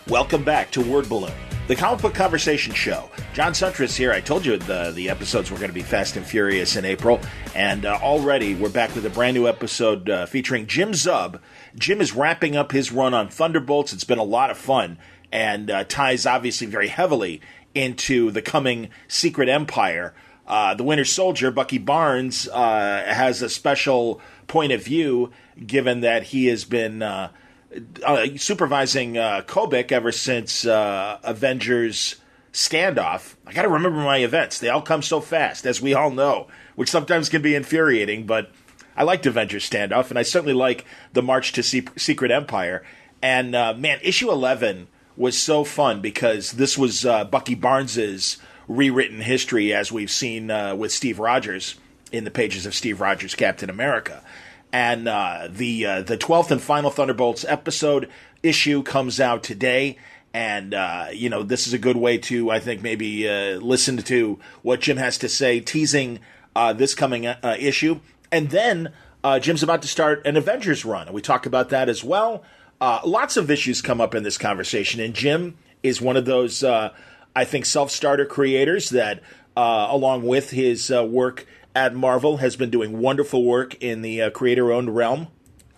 Welcome back to Word Balloon, the comic book conversation show. John Suntress here. I told you the episodes were going to be fast and furious in April, and already we're back with a brand new episode featuring Jim Zub. Jim is wrapping up his run on Thunderbolts. It's been a lot of fun, and ties obviously very heavily into the coming Secret Empire. The Winter Soldier, Bucky Barnes, has a special point of view, given that he has been supervising Kobik ever since Avengers Standoff. I got to remember my events. They all come so fast, as we all know, which sometimes can be infuriating, but I liked Avengers Standoff, and I certainly like the March to Secret Empire. And, man, issue 11 was so fun because this was Bucky Barnes's rewritten history, as we've seen with Steve Rogers in the pages of Steve Rogers' Captain America. And the 12th and final Thunderbolts episode issue comes out today. And, this is a good way to, I think, maybe listen to what Jim has to say, teasing this coming issue. And then Jim's about to start an Avengers run. And we talk about that as well. Lots of issues come up in this conversation. And Jim is one of those, I think, self-starter creators that, along with his work at Marvel, has been doing wonderful work in the creator-owned realm.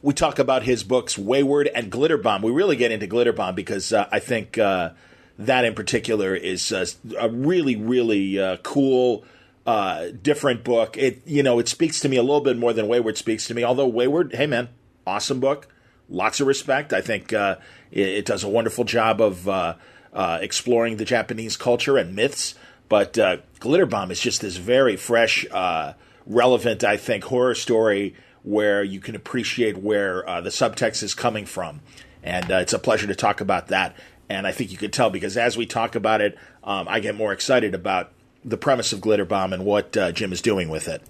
We talk about his books, Wayward and Glitterbomb. We really get into Glitterbomb because I think that in particular is a really, really cool, different book. It speaks to me a little bit more than Wayward speaks to me, although Wayward, hey man, awesome book. Lots of respect. I think it does a wonderful job of exploring the Japanese culture and myths. But Glitterbomb is just this very fresh, relevant, I think, horror story where you can appreciate where the subtext is coming from. And it's a pleasure to talk about that. And I think you could tell because as we talk about it, I get more excited about the premise of Glitterbomb and what Jim is doing with it.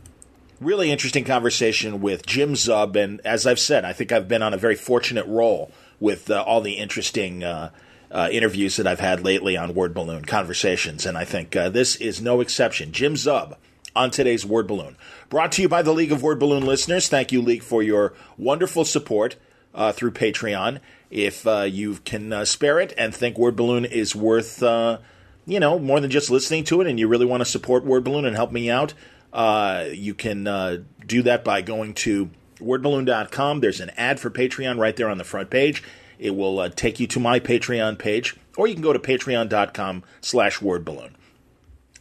Really interesting conversation with Jim Zub. And as I've said, I think I've been on a very fortunate roll with all the interesting interviews that I've had lately on Word Balloon Conversations, and I think this is no exception. Jim Zub on today's Word Balloon. Brought to you by the League of Word Balloon listeners. Thank you, League, for your wonderful support through Patreon. If you can spare it and think Word Balloon is worth, more than just listening to it, and you really want to support Word Balloon and help me out, you can do that by going to wordballoon.com. There's an ad for Patreon right there on the front page. It will take you to my Patreon page, or you can go to patreon.com/wordballoon.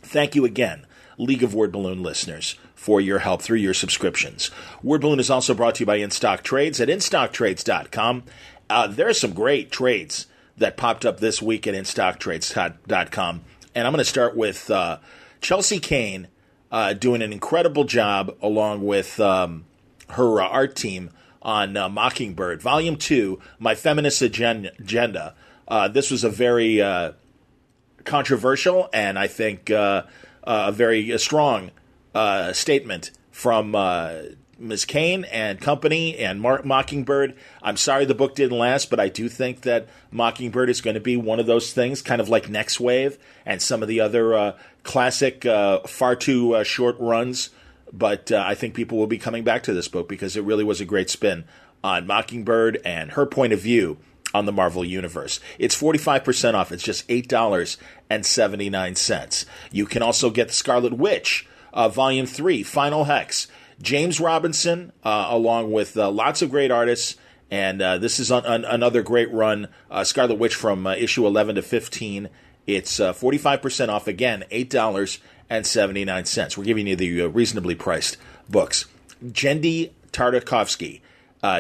Thank you again, League of Word Balloon listeners, for your help through your subscriptions. Word Balloon is also brought to you by InStock Trades at InStockTrades.com. There are some great trades that popped up this week at InStockTrades.com, and I'm going to start with Chelsea Kane doing an incredible job along with her art team on Mockingbird, Volume 2, My Feminist Agenda. This was a very controversial and I think a very strong statement from Ms. Kane and company and Mockingbird. I'm sorry the book didn't last, but I do think that Mockingbird is going to be one of those things, kind of like Next Wave and some of the other classic, far too short runs. But I think people will be coming back to this book because it really was a great spin on Mockingbird and her point of view on the Marvel Universe. It's 45% off. It's just $8.79. You can also get The Scarlet Witch, Volume 3, Final Hex. James Robinson, along with lots of great artists. And this is another great run, Scarlet Witch from issue 11 to 15. It's 45% off, again, $8.79. We're giving you the reasonably priced books. Jendi Tartakovsky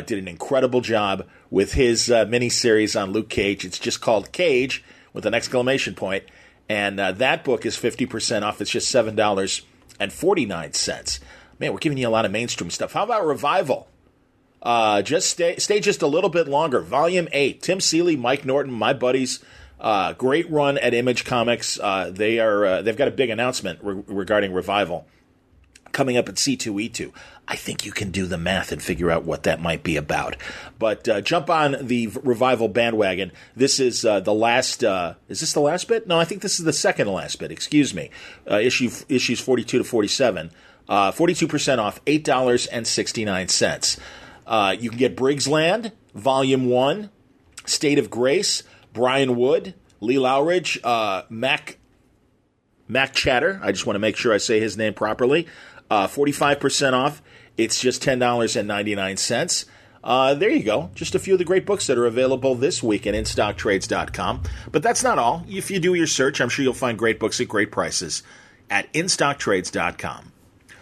did an incredible job with his miniseries on Luke Cage. It's just called Cage with an exclamation point. And that book is 50% off. It's just $7.49. Man, we're giving you a lot of mainstream stuff. How about Revival? Just stay just a little bit longer. Volume 8. Tim Seeley, Mike Norton, my buddies. Great run at Image Comics. They've got a big announcement regarding Revival coming up at C2E2. I think you can do the math and figure out what that might be about. But jump on the Revival bandwagon. This is the last. Is this the last bit? No, I think this is the second to last bit. Excuse me. Issues 42 to 47. 42% off. $8.69. You can get Briggs Land, Volume 1, State of Grace. Brian Wood, Lee Lowridge, Mac Chatter. I just want to make sure I say his name properly. 45% off. It's just $10.99. There you go. Just a few of the great books that are available this week at InStockTrades.com. But that's not all. If you do your search, I'm sure you'll find great books at great prices at InStockTrades.com.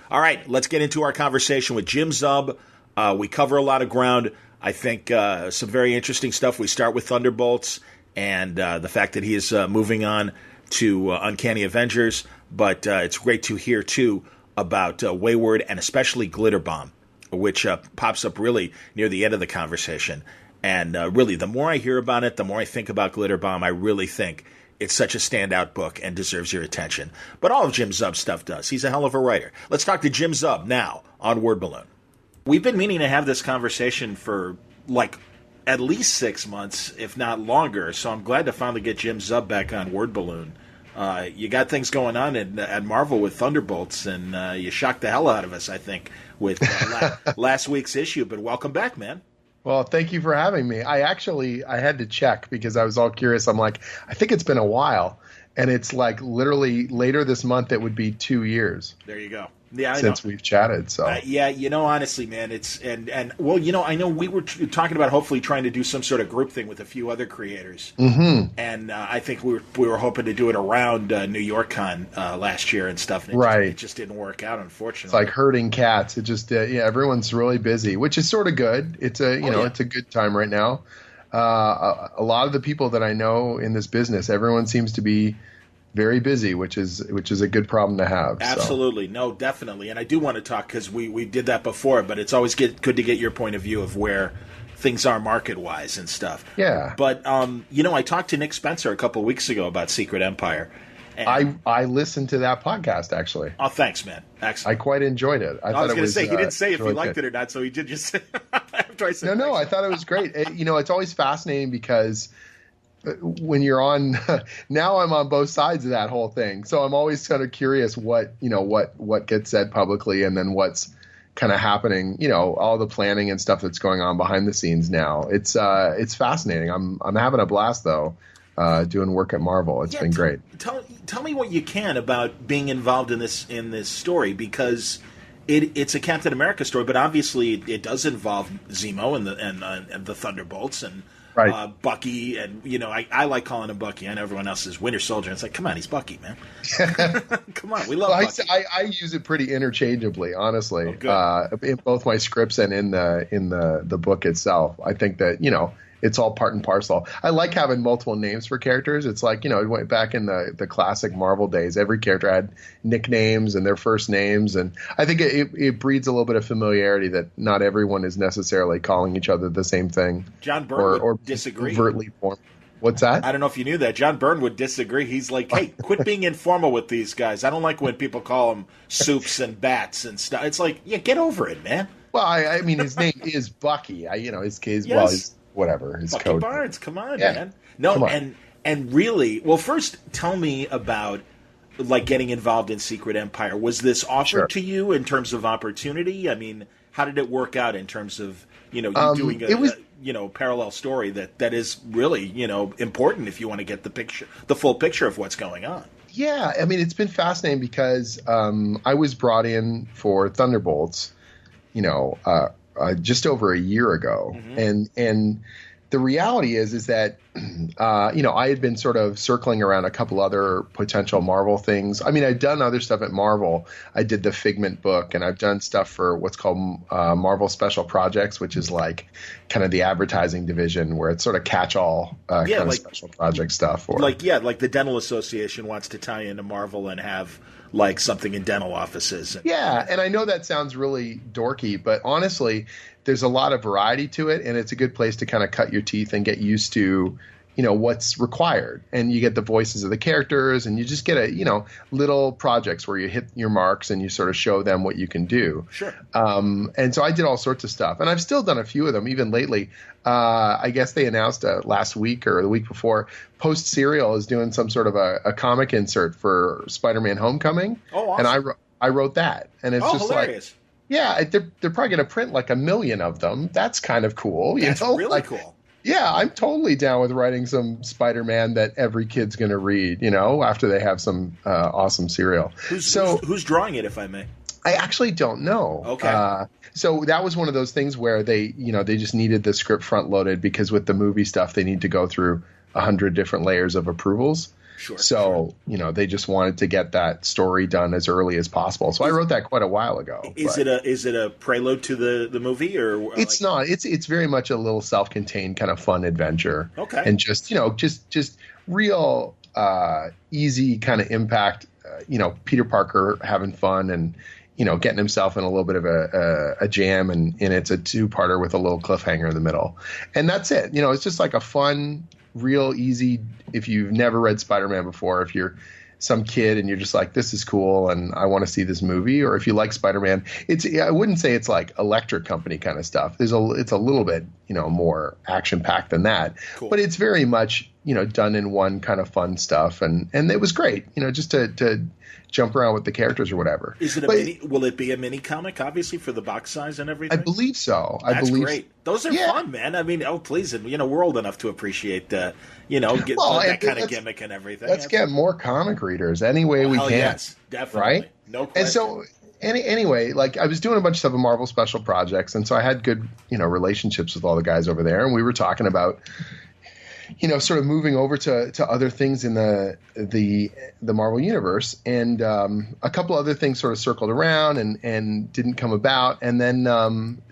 All right, let's get into our conversation with Jim Zub. We cover a lot of ground. I think some very interesting stuff. We start with Thunderbolts and the fact that he is moving on to Uncanny Avengers. But it's great to hear, too, about Wayward and especially Glitterbomb, which pops up really near the end of the conversation. And really, the more I hear about it, the more I think about Glitterbomb, I really think it's such a standout book and deserves your attention. But all of Jim Zub's stuff does. He's a hell of a writer. Let's talk to Jim Zub now on Word Balloon. We've been meaning to have this conversation for, at least 6 months, if not longer. So I'm glad to finally get Jim Zub back on Word Balloon. You got things going on at Marvel with Thunderbolts, and you shocked the hell out of us, I think, with last week's issue. But welcome back, man. Well, thank you for having me. I had to check because I was all curious. I'm like, I think it's been a while. And it's literally later this month, it would be 2 years. There you go. Yeah, since we've chatted. So yeah, honestly, man, it's and well, I know we were talking about hopefully trying to do some sort of group thing with a few other creators, and I think we were hoping to do it around New York Con last year and stuff. And it just didn't work out, unfortunately. It's like herding cats. It just everyone's really busy, which is sort of good. It's it's a good time right now. A lot of the people that I know in this business, everyone seems to be very busy, which is a good problem to have. Absolutely. So. No, definitely. And I do want to talk because we did that before, but it's always good to get your point of view of where things are market-wise and stuff. Yeah. But, I talked to Nick Spencer a couple of weeks ago about Secret Empire. And I listened to that podcast, actually. Oh, thanks, man. Excellent. I quite enjoyed it. I was going to say, he didn't say if he liked it or not, so he did just say after I said No, I thought it was great. It's always fascinating because when you're on now I'm on both sides of that whole thing. So I'm always kind of curious what gets said publicly and then what's kind of happening, all the planning and stuff that's going on behind the scenes now. It's fascinating. I'm having a blast though, doing work at Marvel. It's been great. Tell me what you can about being involved in this story, because it's a Captain America story, but obviously it does involve Zemo and the Thunderbolts and right. Bucky, and I like calling him Bucky. I know everyone else is Winter Soldier. It's like, come on, he's Bucky, man. Come on, we love Bucky. I use it pretty interchangeably, honestly, in both my scripts and in the book itself. I think that it's all part and parcel. I like having multiple names for characters. It's like, it went back in the classic Marvel days. Every character had nicknames and their first names. And I think it breeds a little bit of familiarity that not everyone is necessarily calling each other the same thing. John Byrne would disagree. Overtly formal. What's that? I don't know if you knew that. John Byrne would disagree. He's like, hey, quit being informal with these guys. I don't like when people call them soups and bats and stuff. It's like, get over it, man. Well, I mean, his name is Bucky. His case, yes. Well, he's whatever his Bucky code. Barnes, come on, man. No, and really, well, first tell me about getting involved in Secret Empire. Was this offered to you in terms of opportunity? I mean, how did it work out in terms of you doing a parallel story that is really important if you want to get the full picture of what's going on? Yeah, I mean, it's been fascinating because I was brought in for Thunderbolts, just over a year ago. Mm-hmm. And the reality is that, I had been sort of circling around a couple other potential Marvel things. I mean, I'd done other stuff at Marvel. I did the Figment book, and I've done stuff for what's called Marvel Special Projects, which is like kind of the advertising division where it's sort of catch-all kind of special project stuff. Or like the Dental Association wants to tie into Marvel and have something in dental offices. Yeah, and I know that sounds really dorky, but honestly, there's a lot of variety to it, and it's a good place to kind of cut your teeth and get used to, what's required. And you get the voices of the characters, and you just get little projects where you hit your marks and you sort of show them what you can do. Sure. And so I did all sorts of stuff, and I've still done a few of them, even lately. I guess they announced last week or the week before, Post Serial is doing some sort of a comic insert for Spider-Man Homecoming. Oh, awesome. And I wrote that, and it's just hilarious. Yeah, they're probably going to print 1 million of them. That's kind of cool. That's really cool. Yeah, I'm totally down with writing some Spider-Man that every kid's going to read, after they have some awesome serial. Who's drawing it, if I may? I actually don't know. Okay. So that was one of those things where they just needed the script front loaded because with the movie stuff, they need to go through 100 different layers of approvals. Sure. So, they just wanted to get that story done as early as possible. So I wrote that quite a while ago. Is it a prelude to the movie, or it's not? It's very much a little self-contained kind of fun adventure. Okay. And just real easy kind of impact. Peter Parker having fun and getting himself in a little bit of a jam, and it's a two-parter with a little cliffhanger in the middle, and that's it. It's just like a fun, real easy. If you've never read Spider-Man before, if you're some kid and you're just like, this is cool and I want to see this movie, or if you like Spider-Man, I wouldn't say it's like Electric Company kind of stuff. It's a little bit, more action packed than that, cool. But it's very much, done in one kind of fun stuff. And it was great, just to jump around with the characters or whatever. Will it be a mini comic, obviously, for the box size and everything? I believe so. That's great. Those are fun, man. I mean, please, and we're old enough to appreciate that kind of gimmick and everything. Let's get more comic readers any way we can. Yes, definitely. Right? No question. And so anyway, like I was doing a bunch of stuff in Marvel special projects, and so I had good, relationships with all the guys over there, and we were talking about sort of moving over to other things in the Marvel universe, and a couple other things sort of circled around and didn't come about. And then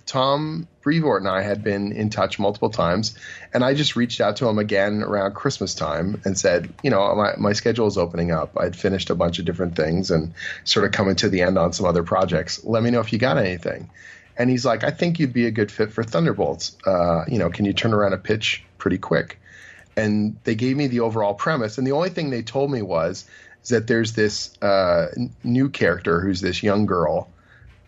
Tom Brevoort and I had been in touch multiple times, and I just reached out to him again around Christmas time and said, my schedule is opening up. I'd finished a bunch of different things and sort of coming to the end on some other projects. Let me know if you got anything. And he's like, I think you'd be a good fit for Thunderbolts. Can you turn around a pitch pretty quick? And they gave me the overall premise. And the only thing they told me is that there's this new character who's this young girl,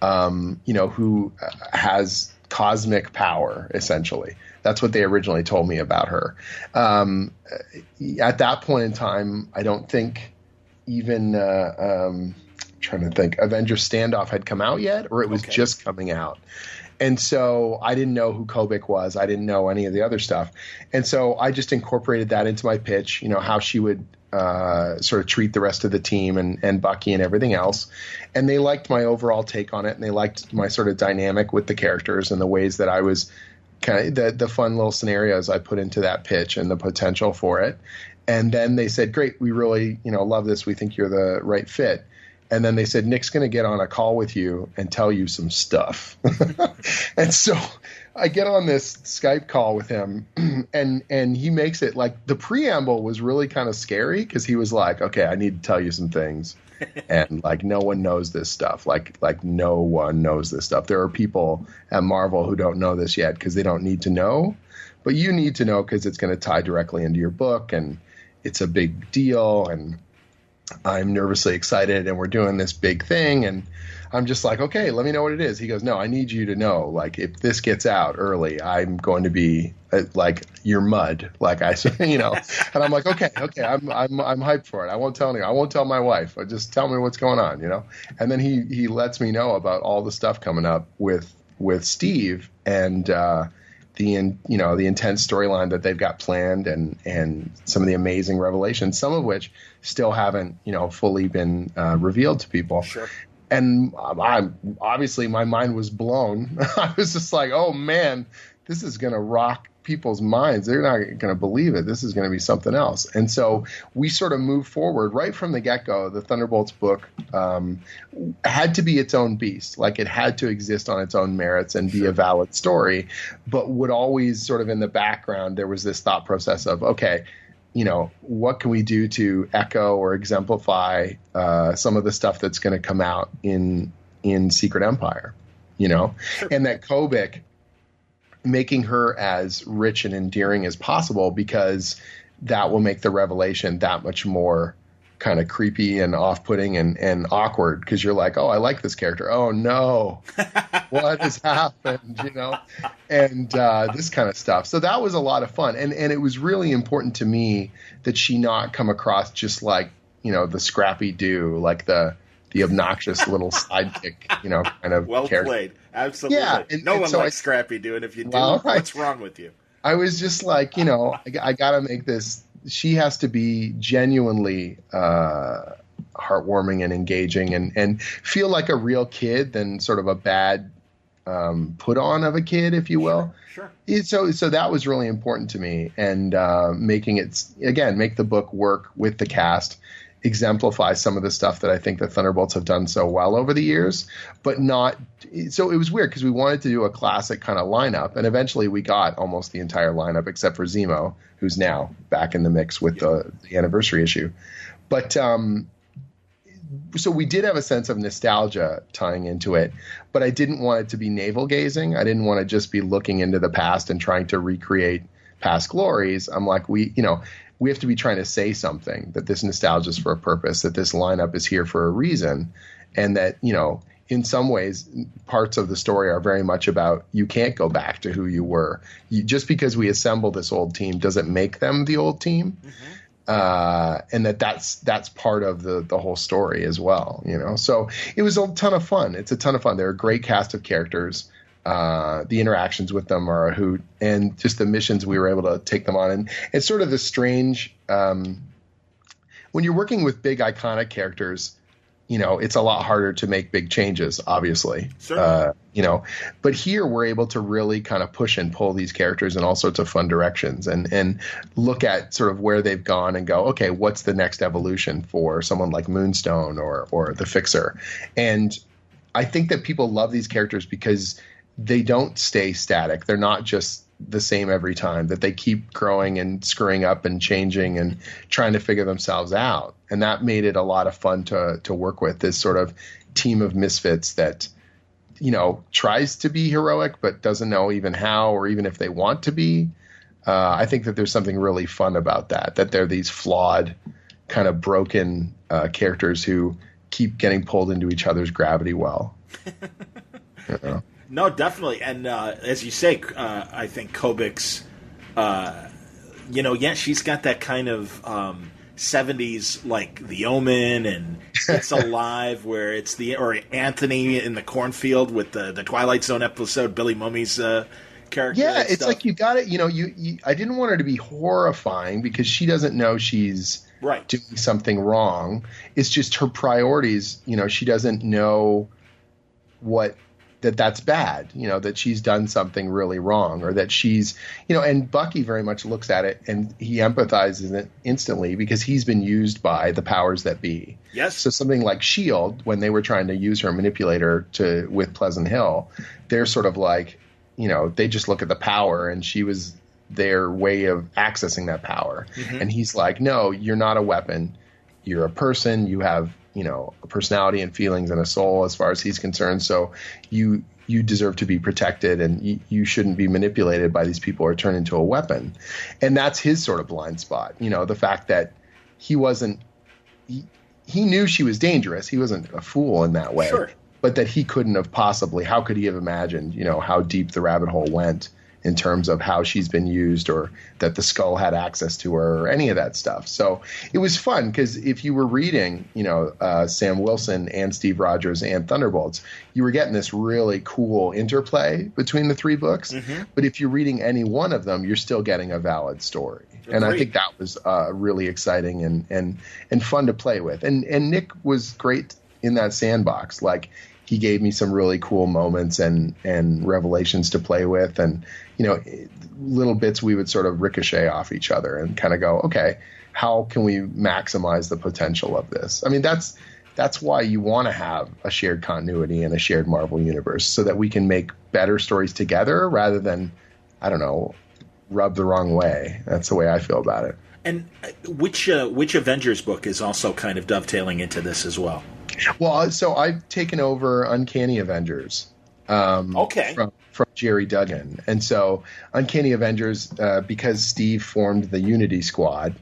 who has cosmic power, essentially. That's what they originally told me about her. At that point in time, I don't think even trying to think, Avengers Standoff had come out yet, or it was just coming out. And so I didn't know who Kobik was. I didn't know any of the other stuff. And so I just incorporated that into my pitch, how she would sort of treat the rest of the team and Bucky and everything else. And they liked my overall take on it, and they liked my sort of dynamic with the characters and the ways that I was kind of the fun little scenarios I put into that pitch and the potential for it. And then they said, great, we really, love this. We think you're the right fit. And then they said, Nick's going to get on a call with you and tell you some stuff. And so I get on this Skype call with him, and he makes it like the preamble was really kind of scary because he was like, okay, I need to tell you some things. And like, no one knows this stuff. Like no one knows this stuff. There are people at Marvel who don't know this yet because they don't need to know. But you need to know because it's going to tie directly into your book, and it's a big deal. And I'm nervously excited, and we're doing this big thing, and I'm just like, okay, let me know what it is. He goes, no, I need you to know, like, if this gets out early, I'm going to be like your mud, like and I'm like, okay, I'm hyped for it. I won't tell anyone. I won't tell my wife. Just tell me what's going on, And then he lets me know about all the stuff coming up with Steve and the intense storyline that they've got planned, and some of the amazing revelations, some of which still haven't fully been revealed to people. Sure. And obviously my mind was blown. I was just like, oh man, this is gonna rock people's minds. They're not going to believe it. This is going to be something else. And so we sort of moved forward right from the get-go. The Thunderbolts book had to be its own beast. Like, it had to exist on its own merits and be a valid story, but would always sort of in the background, there was this thought process of, okay, what can we do to echo or exemplify some of the stuff that's going to come out in Secret Empire, and that Kobik, making her as rich and endearing as possible, because that will make the revelation that much more kind of creepy and off-putting and awkward, because you're like, oh, I like this character. Oh, no. What has happened? And this kind of stuff. So that was a lot of fun. And it was really important to me that she not come across just like, the scrappy do, like the obnoxious little sidekick, kind of well character. Played. Absolutely. Yeah, no one likes Scrappy Doo, and if you do, what's wrong with you? I was just like, I got to make this. She has to be genuinely heartwarming and engaging and feel like a real kid than sort of a bad put on of a kid, if you will. Sure. So that was really important to me, and making it, again, make the book work with the cast, exemplify some of the stuff that I think the Thunderbolts have done so well over the years, but not. So it was weird because we wanted to do a classic kind of lineup, and eventually we got almost the entire lineup except for Zemo, who's now back in the mix with the anniversary issue. But so we did have a sense of nostalgia tying into it, but I didn't want it to be navel gazing. I didn't want to just be looking into the past and trying to recreate past glories. I'm like, we have to be trying to say something, that this nostalgia is for a purpose, that this lineup is here for a reason, and that, in some ways, parts of the story are very much about you can't go back to who you were. Just because we assemble this old team doesn't make them the old team. Mm-hmm. And that's part of the whole story as well, So it was a ton of fun. It's a ton of fun. They're a great cast of characters. The interactions with them are a hoot, and just the missions we were able to take them on. And it's sort of the strange, when you're working with big iconic characters, it's a lot harder to make big changes, obviously. But here we're able to really kind of push and pull these characters in all sorts of fun directions and look at sort of where they've gone and go, okay, what's the next evolution for someone like Moonstone or the Fixer? And I think that people love these characters because they don't stay static. They're not just the same every time, that they keep growing and screwing up and changing and trying to figure themselves out. And that made it a lot of fun to work with, this sort of team of misfits that, tries to be heroic, but doesn't know even how, or even if they want to be. I think that there's something really fun about that they're these flawed, kind of broken characters who keep getting pulled into each other's gravity well. No, definitely. And as you say, I think Kobik's, she's got that kind of 70s, like The Omen and It's Alive, where it's or Anthony in the cornfield with the Twilight Zone episode, Billy Mummy's character. Yeah, it's stuff. Like you got it. I didn't want her to be horrifying because she doesn't know she's doing something wrong. It's just her priorities. She doesn't know that's bad, that she's done something really wrong, or that she's, and Bucky very much looks at it and he empathizes it instantly because he's been used by the powers that be. Yes. So something like S.H.I.E.L.D., when they were trying to use her, manipulate her with Pleasant Hill, they're sort of like, they just look at the power and she was their way of accessing that power. Mm-hmm. And he's like, no, you're not a weapon. You're a person. You have a personality and feelings and a soul as far as he's concerned. So you deserve to be protected, and you shouldn't be manipulated by these people or turned into a weapon. And that's his sort of blind spot. The fact that he knew she was dangerous. He wasn't a fool in that way, sure. But that he couldn't have possibly, how could he have imagined, how deep the rabbit hole went in terms of how she's been used, or that the Skull had access to her, or any of that stuff. So it was fun because if you were reading, Sam Wilson and Steve Rogers and Thunderbolts, you were getting this really cool interplay between the three books. Mm-hmm. But if you're reading any one of them, you're still getting a valid story. And I think that was really exciting and fun to play with. And Nick was great in that sandbox. Like, he gave me some really cool moments and revelations to play with, and little bits we would sort of ricochet off each other and kind of go, okay, how can we maximize the potential of this? I mean, that's why you want to have a shared continuity and a shared Marvel universe, so that we can make better stories together rather than, I don't know, rub the wrong way. That's the way I feel about it. And which Avengers book is also kind of dovetailing into this as well? Well, so I've taken over Uncanny Avengers from Jerry Duggan. And so Uncanny Avengers, because Steve formed the Unity Squad,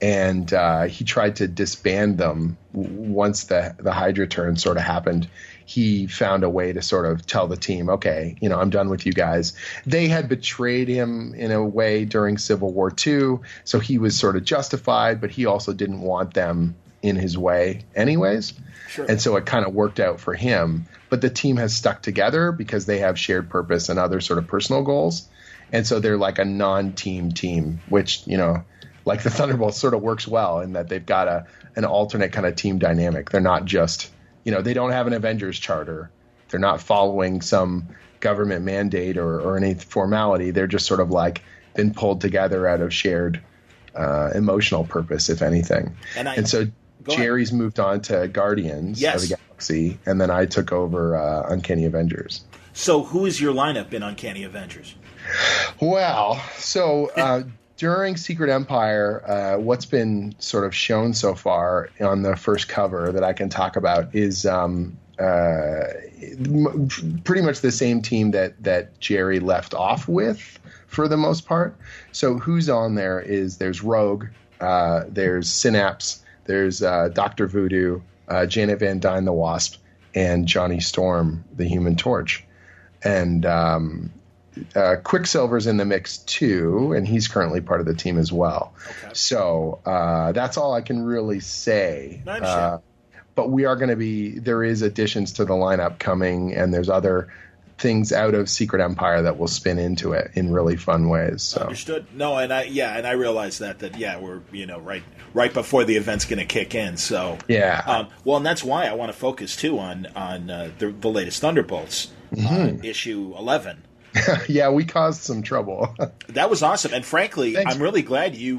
and he tried to disband them once the Hydra turn sort of happened, he found a way to sort of tell the team, okay, I'm done with you guys. They had betrayed him in a way during Civil War II, so he was sort of justified, but he also didn't want them in his way anyways. Sure. And so it kind of worked out for him. But the team has stuck together because they have shared purpose and other sort of personal goals. And so they're like a non-team team, which, like the Thunderbolts sort of works well in that they've got an alternate kind of team dynamic. They're not just, they don't have an Avengers charter. They're not following some government mandate or any formality. They're just sort of like been pulled together out of shared emotional purpose, if anything. And so Jerry's moved on to Guardians of the Galaxy, and then I took over Uncanny Avengers. So who is your lineup in Uncanny Avengers? Well, so during Secret Empire, what's been sort of shown so far on the first cover that I can talk about is pretty much the same team that Jerry left off with for the most part. So who's on there is there's Rogue, there's Synapse, there's Dr. Voodoo, Janet Van Dyne the Wasp, and Johnny Storm the Human Torch. And Quicksilver's in the mix too, and he's currently part of the team as well. Okay. So that's all I can really say. But we are going to there is additions to the lineup coming, and there's other things out of Secret Empire that will spin into it in really fun ways. So. Understood. No, and I realize that we're right before the event's going to kick in. So yeah. Well, and that's why I want to focus too on the latest Thunderbolts issue 11. Yeah, we caused some trouble. That was awesome, and frankly, thanks. I'm really glad you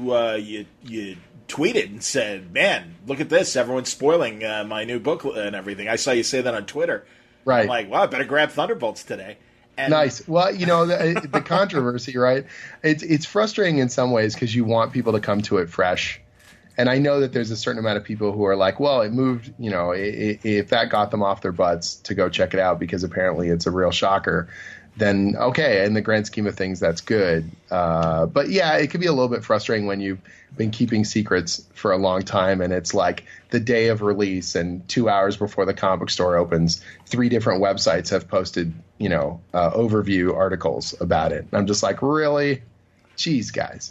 tweeted and said, "Man, look at this! Everyone's spoiling my new book and everything." I saw you say that on Twitter. Right. I'm like, wow, I better grab Thunderbolts today. And nice. Well, the controversy, right? It's frustrating in some ways because you want people to come to it fresh. And I know that there's a certain amount of people who are like, well, it moved, if that got them off their butts to go check it out because apparently it's a real shocker, then okay, in the grand scheme of things, that's good. But yeah, it can be a little bit frustrating when you've been keeping secrets for a long time and it's like the day of release and 2 hours before the comic book store opens, 3 different websites have posted, overview articles about it. And I'm just like, really? Jeez, guys.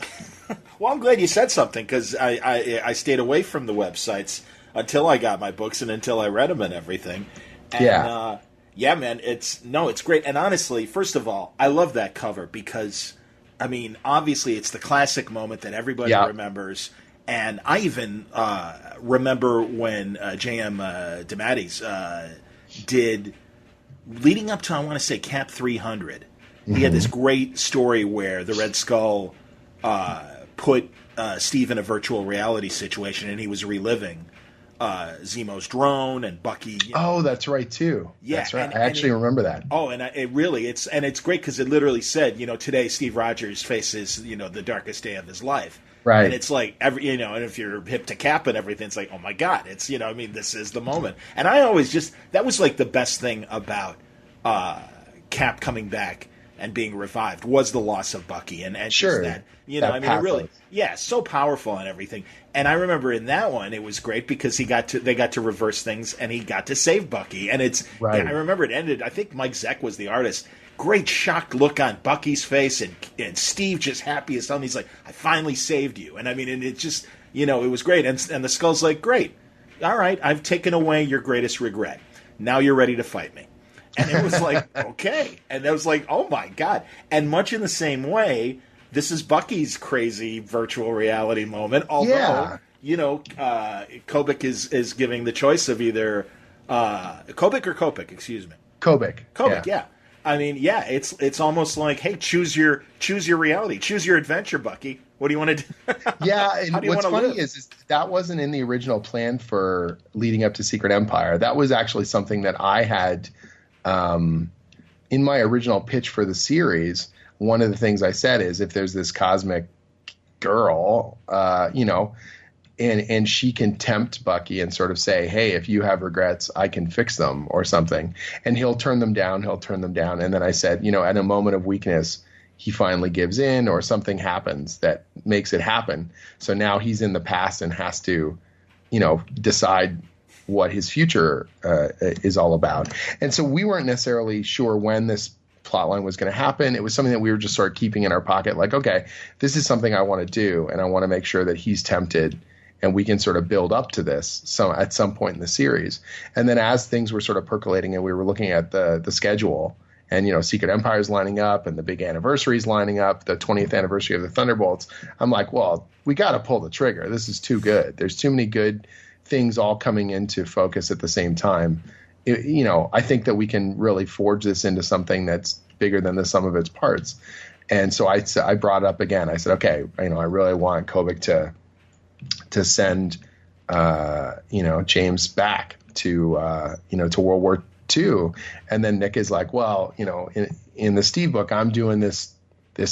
Well, I'm glad you said something because I stayed away from the websites until I got my books and until I read them and everything. And, yeah. Yeah, man, it's great. And honestly, first of all, I love that cover because, I mean, obviously it's the classic moment that everybody remembers. And I even remember when J.M. DeMatteis did, leading up to, I want to say, Cap 300, he had this great story where the Red Skull put Steve in a virtual reality situation and he was reliving Zemo's drone and Bucky. Oh, that's right too. Yeah, that's right. I actually remember that. Oh, and it's great because it literally said, today Steve Rogers faces, the darkest day of his life. Right. And it's like and if you're hip to Cap and everything, it's like, oh my God, it's this is the moment. And I always that was like the best thing about Cap coming back and being revived was the loss of Bucky and sure. Just that, it really, so powerful and everything. And I remember in that one, it was great because they got to reverse things and he got to save Bucky. And it's, right. I remember it ended, I think Mike Zeck was the artist. Great shocked look on Bucky's face and Steve just happy as hell. He's like, I finally saved you. And I mean, and it just, it was great. And the Skull's like, great. All right. I've taken away your greatest regret. Now you're ready to fight me. And it was like, okay. And it was like, oh, my God. And much in the same way, this is Bucky's crazy virtual reality moment. Although, Kobik is giving the choice of either Kobik or Kobik, excuse me. Kobik, yeah. I mean, yeah, it's almost like, hey, choose your reality. Choose your adventure, Bucky. What do you want to do? Yeah, and what's funny is that wasn't in the original plan for leading up to Secret Empire. That was actually something that I had in my original pitch for the series. One of the things I said is if there's this cosmic girl, and she can tempt Bucky and sort of say, hey, if you have regrets, I can fix them or something. And he'll turn them down. And then I said, at a moment of weakness, he finally gives in or something happens that makes it happen. So now he's in the past and has to, decide what his future is all about. And so we weren't necessarily sure when this plotline was going to happen. It was something that we were just sort of keeping in our pocket, like, okay, this is something I want to do, and I want to make sure that he's tempted and we can sort of build up to this at some point in the series. And then as things were sort of percolating and we were looking at the schedule and Secret Empire's lining up, and the big anniversary's lining up, the 20th anniversary of the Thunderbolts. I'm like, well, we got to pull the trigger. This is too good. There's too many good things all coming into focus at the same time. I think that we can really forge this into something that's bigger than the sum of its parts. And so I brought it up again. I said, okay, I really want Kobik to send, James back to World War II. And then Nick is like, well, in the Steve book, I'm doing this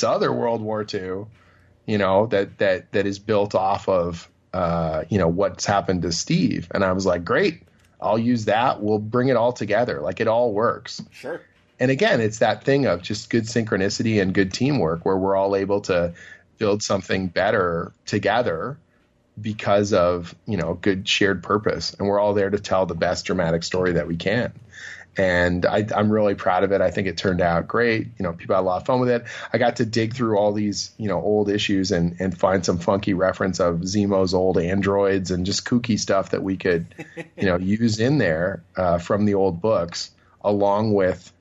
other World War II, that is built off of, what's happened to Steve. And I was like, great, I'll use that. We'll bring it all together. Like, it all works. Sure. And again, it's that thing of just good synchronicity and good teamwork where we're all able to build something better together because of, good shared purpose. And we're all there to tell the best dramatic story that we can. And I'm really proud of it. I think it turned out great. People had a lot of fun with it. I got to dig through all these, old issues and find some funky reference of Zemo's old androids and just kooky stuff that we could, use in there from the old books, along with,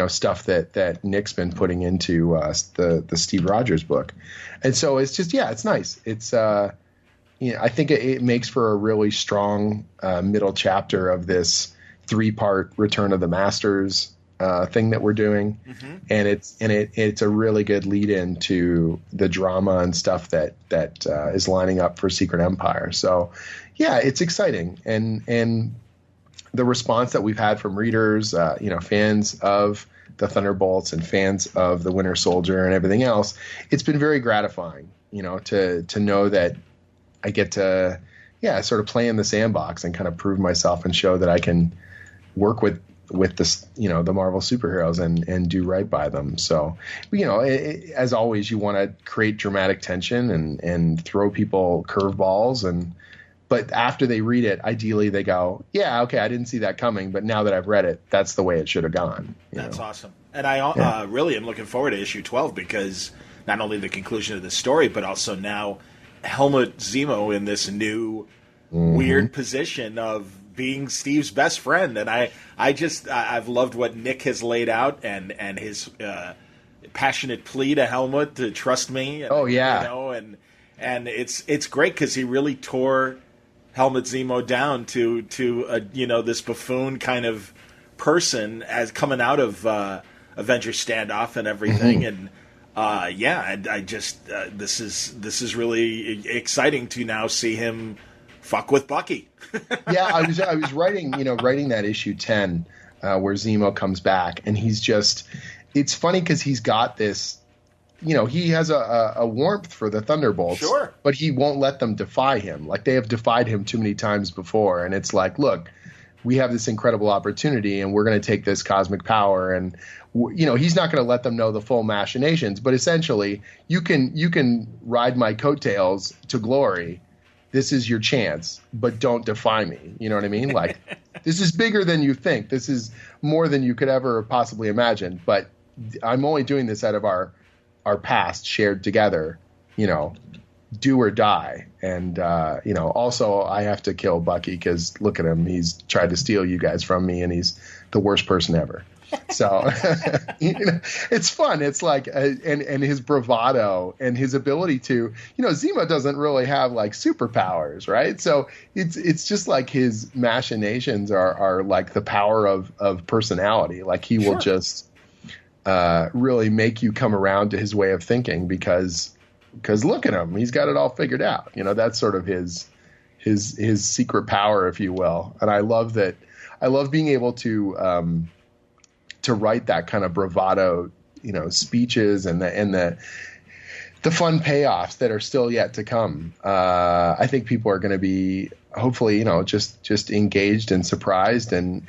stuff that Nick's been putting into the Steve Rogers book. And so it's just, it's nice. It's, I think it makes for a really strong middle chapter of this 3-part Return of the Masters thing that we're doing. Mm-hmm. And it's a really good lead into the drama and stuff that is lining up for Secret Empire. So it's exciting. And the response that we've had from readers, fans of the Thunderbolts and fans of the Winter Soldier and everything else, it's been very gratifying, to know that I get to, sort of play in the sandbox and kind of prove myself and show that I can work with this, the Marvel superheroes and do right by them. So, as always, you want to create dramatic tension and throw people curveballs but after they read it, ideally they go, yeah, okay, I didn't see that coming, but now that I've read it, that's the way it should have gone. That's awesome. And I really am looking forward to issue 12 because not only the conclusion of the story, but also now Helmut Zemo in this new weird position of being Steve's best friend. And I've loved what Nick has laid out and his passionate plea to Helmut to trust me. And, and it's great because he really tore Helmut Zemo down to this buffoon kind of person as coming out of Avengers Standoff and everything. Mm-hmm. And I just this is really exciting to now see him fuck with Bucky. I was writing that issue 10 where Zemo comes back, and he's just, it's funny because he's got this, he has a warmth for the Thunderbolts, sure, but he won't let them defy him. Like, they have defied him too many times before, and it's like, look, we have this incredible opportunity, and we're going to take this cosmic power, and he's not going to let them know the full machinations, but essentially, you can ride my coattails to glory. This is your chance, but don't defy me. You know what I mean? Like, this is bigger than you think. This is more than you could ever possibly imagine. But I'm only doing this out of our past shared together, do or die. And, also I have to kill Bucky because look at him. He's tried to steal you guys from me, and he's the worst person ever. So, it's fun. It's like, and his bravado and his ability to, Zemo doesn't really have like superpowers, right? So it's just like his machinations are like the power of personality. Like, he will just really make you come around to his way of thinking because look at him. He's got it all figured out. That's sort of his secret power, if you will. And I love that. I love being able to write that kind of bravado, speeches and the fun payoffs that are still yet to come. I think people are going to be hopefully, just engaged and surprised and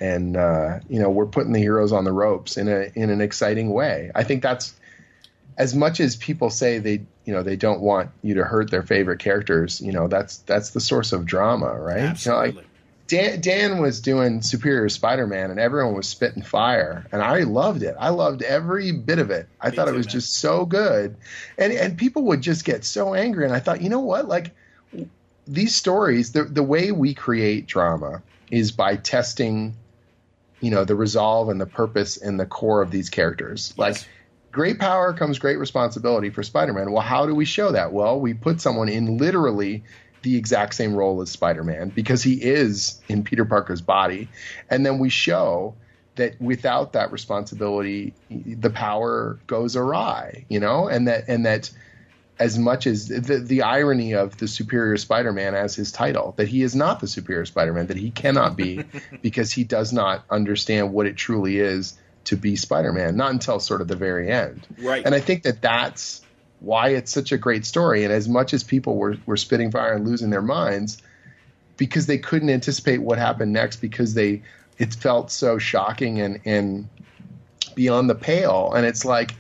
we're putting the heroes on the ropes in an exciting way. I think that's, as much as people say they don't want you to hurt their favorite characters, that's the source of drama, right? Absolutely. Dan was doing Superior Spider-Man, and everyone was spitting fire, and I loved it. I loved every bit of it. I thought it was just so good, and people would just get so angry. And I thought, you know what? Like, these stories, the way we create drama is by testing the resolve and the purpose and the core of these characters. Yes. Like, great power comes great responsibility for Spider-Man. Well, how do we show that? Well, we put someone in literally the exact same role as Spider-Man because he is in Peter Parker's body. And then we show that without that responsibility, the power goes awry, and that as much as the irony of the superior Spider-Man as his title, that he is not the superior Spider-Man, that he cannot be because he does not understand what it truly is to be Spider-Man, not until sort of the very end. Right. And I think that that's why it's such a great story. And as much as people were spitting fire and losing their minds because they couldn't anticipate what happened next because it felt so shocking and beyond the pale. And it's like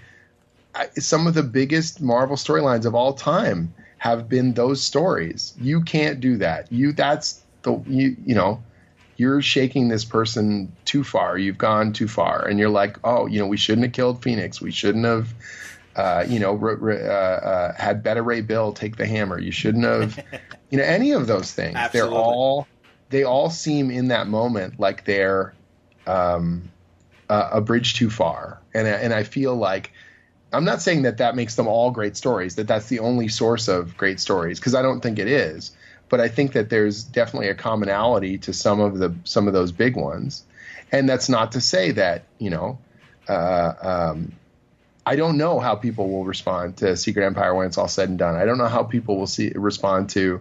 some of the biggest Marvel storylines of all time have been those stories. You can't do that. You're shaking this person too far. You've gone too far. And you're like, we shouldn't have killed Phoenix. We shouldn't have, had Beta Ray Bill take the hammer. You shouldn't have, any of those things. Absolutely. They all seem in that moment like they're a bridge too far. And I feel like, I'm not saying that makes them all great stories, that's the only source of great stories, because I don't think it is. But I think that there's definitely a commonality to some of those big ones. And that's not to say that, I don't know how people will respond to Secret Empire when it's all said and done. I don't know how people will respond to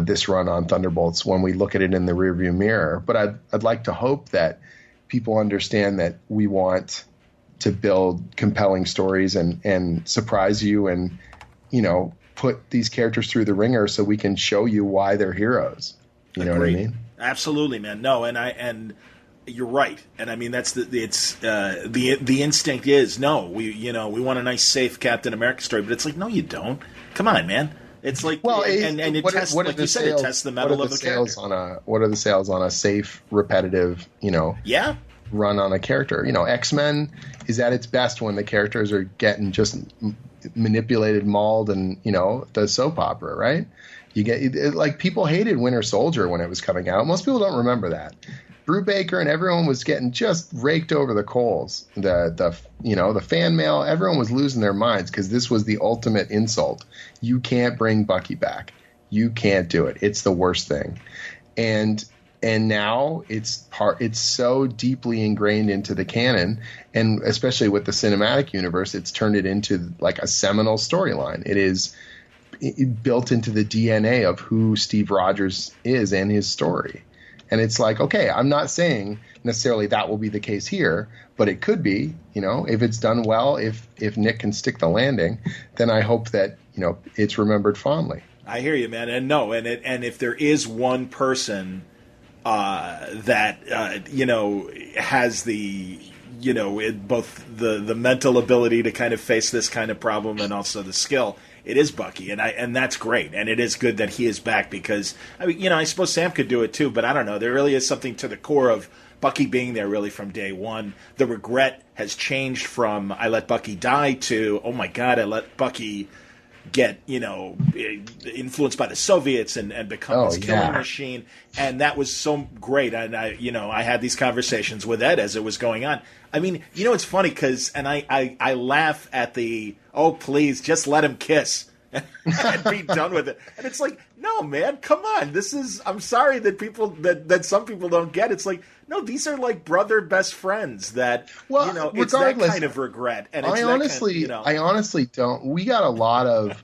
this run on Thunderbolts when we look at it in the rearview mirror. But I'd like to hope that people understand that we want to build compelling stories and surprise you and, put these characters through the ringer so we can show you why they're heroes. You know what I mean? Absolutely, man. No, and you're right. And I mean, that's the instinct is no, we want a nice, safe Captain America story, but it's like, no, you don't. Come on, man. It's like, it tests the metal of the character. What are the sales on a safe, repetitive, Yeah. run on a character? X-Men is at its best when the characters are getting just manipulated, mauled, and the soap opera, right? You get like people hated Winter Soldier when it was coming out. Most people don't remember that. Brubaker and everyone was getting just raked over the coals. The fan mail, everyone was losing their minds because this was the ultimate insult. You can't bring Bucky back. You can't do it. It's the worst thing. And now it's so deeply ingrained into the canon, and especially with the cinematic universe, it's turned it into like a seminal storyline. It is built into the DNA of who Steve Rogers is and his story. And it's like, okay, I'm not saying necessarily that will be the case here, but it could be, if it's done well, if Nick can stick the landing, then I hope that, it's remembered fondly. I hear you, man. And no, and if there is one person that has the both the mental ability to kind of face this kind of problem and also the skill, it is Bucky, and that's great, and it is good that he is back because I suppose Sam could do it too, but I don't know. There really is something to the core of Bucky being there really from day one. The regret has changed from I let Bucky die to oh my God, I let Bucky get influenced by the Soviets and become this killing machine, and that was so great. And I had these conversations with Ed as it was going on. I mean, it's funny because I laugh at the please just let him kiss and be done with it, and it's like, no, man, come on, I'm sorry that some people don't get. It's like, no, these are like brother best friends that it's that kind of regret. And it's I honestly don't. We got a lot of